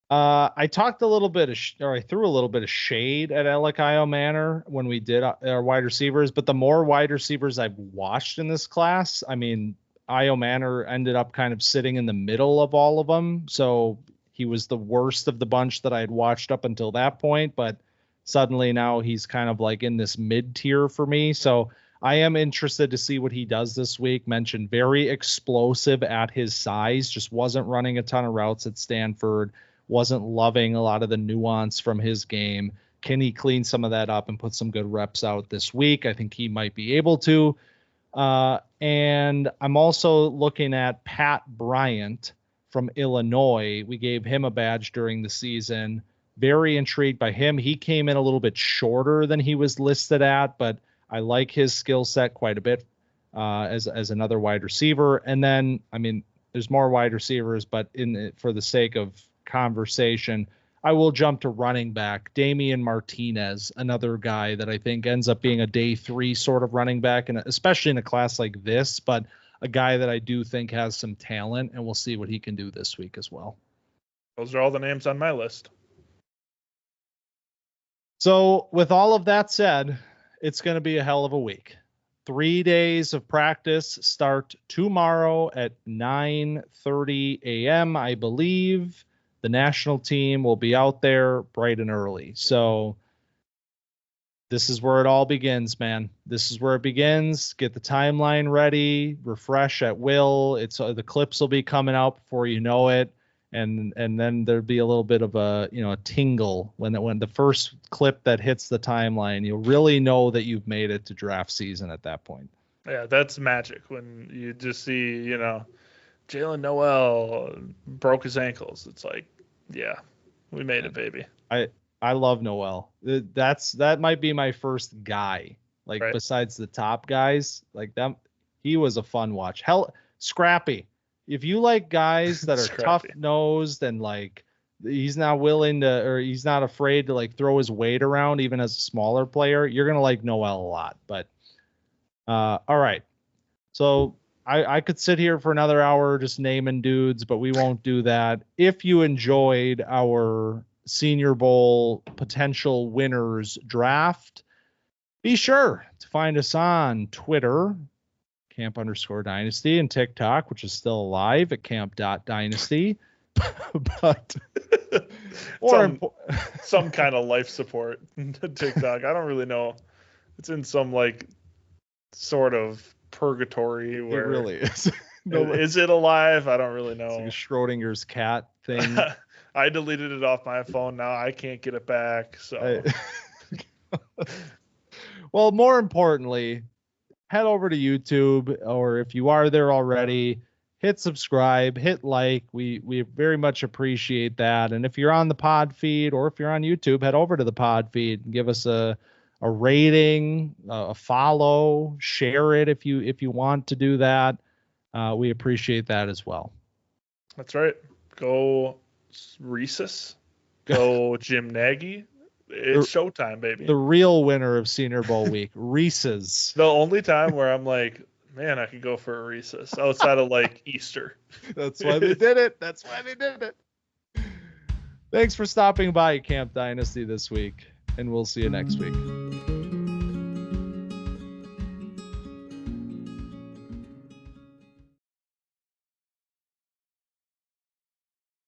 [SPEAKER 1] I talked a little bit I threw a little bit of shade at Io Manor when we did our wide receivers, but the more wide receivers I've watched in this class, I mean, Io Manor ended up kind of sitting in the middle of all of them. So he was the worst of the bunch that I had watched up until that point, but suddenly now he's kind of in this mid tier for me. So I am interested to see what he does this week. Mentioned very explosive at his size, just wasn't running a ton of routes at Stanford, wasn't loving a lot of the nuance from his game. Can he clean some of that up and put some good reps out this week? I think he might be able to. And I'm also looking at Pat Bryant from Illinois. We gave him a badge during the season. Very intrigued by him. He came in a little bit shorter than he was listed at, but I like his skill set quite a bit as another wide receiver. And then, I mean, there's more wide receivers, but for the sake of conversation, I will jump to running back. Damian Martinez, another guy that I think ends up being a day 3 sort of running back, and especially in a class like this, but a guy that I do think has some talent, and we'll see what he can do this week as well.
[SPEAKER 2] Those are all the names on my list.
[SPEAKER 1] So with all of that said, it's going to be a hell of a week. 3 days of practice start tomorrow at 9:30 a.m., I believe. The national team will be out there bright and early. So this is where it all begins, man. This is where it begins. Get the timeline ready, refresh at will. The clips will be coming out before you know it. And then there'll be a little bit of a tingle when the first clip that hits the timeline. You'll really know that you've made it to draft season at that point.
[SPEAKER 2] Yeah, that's magic when you just see, Jalen Noel broke his ankles. It's like, yeah, we made it, baby.
[SPEAKER 1] I love Noel. That might be my first guy. Like
[SPEAKER 2] Right.
[SPEAKER 1] besides the top guys, like them, he was a fun watch. Hell, Scrappy. If you like guys that are tough nosed and like he's not willing to, or he's not afraid to like throw his weight around even as a smaller player, you're gonna like Noel a lot. But all right. So I could sit here for another hour just naming dudes, but we won't do that. If you enjoyed our Senior Bowl potential winners draft, be sure to find us on Twitter, camp_dynasty, and TikTok, which is still alive at camp.dynasty. But
[SPEAKER 2] some kind of life support TikTok. I don't really know. It's in some like sort of purgatory where
[SPEAKER 1] it really is.
[SPEAKER 2] Is it alive? I don't really know.
[SPEAKER 1] It's like a Schrodinger's cat thing.
[SPEAKER 2] I deleted it off my phone. Now I can't get it back. So,
[SPEAKER 1] well, more importantly, head over to YouTube, or if you are there already, hit subscribe, hit like. We very much appreciate that. And if you're on the pod feed, or if you're on YouTube, head over to the pod feed and give us a rating, a follow, share it if you want to do that. We appreciate that as well.
[SPEAKER 2] That's right. Go Reese's. Go Jim Nagy. It's showtime, baby.
[SPEAKER 1] The real winner of Senior Bowl week, Reese's.
[SPEAKER 2] The only time where I'm like, man, I could go for a Reese's outside of like Easter.
[SPEAKER 1] That's why they did it. That's why they did it. Thanks for stopping by Camp Dynasty this week, and we'll see you next week.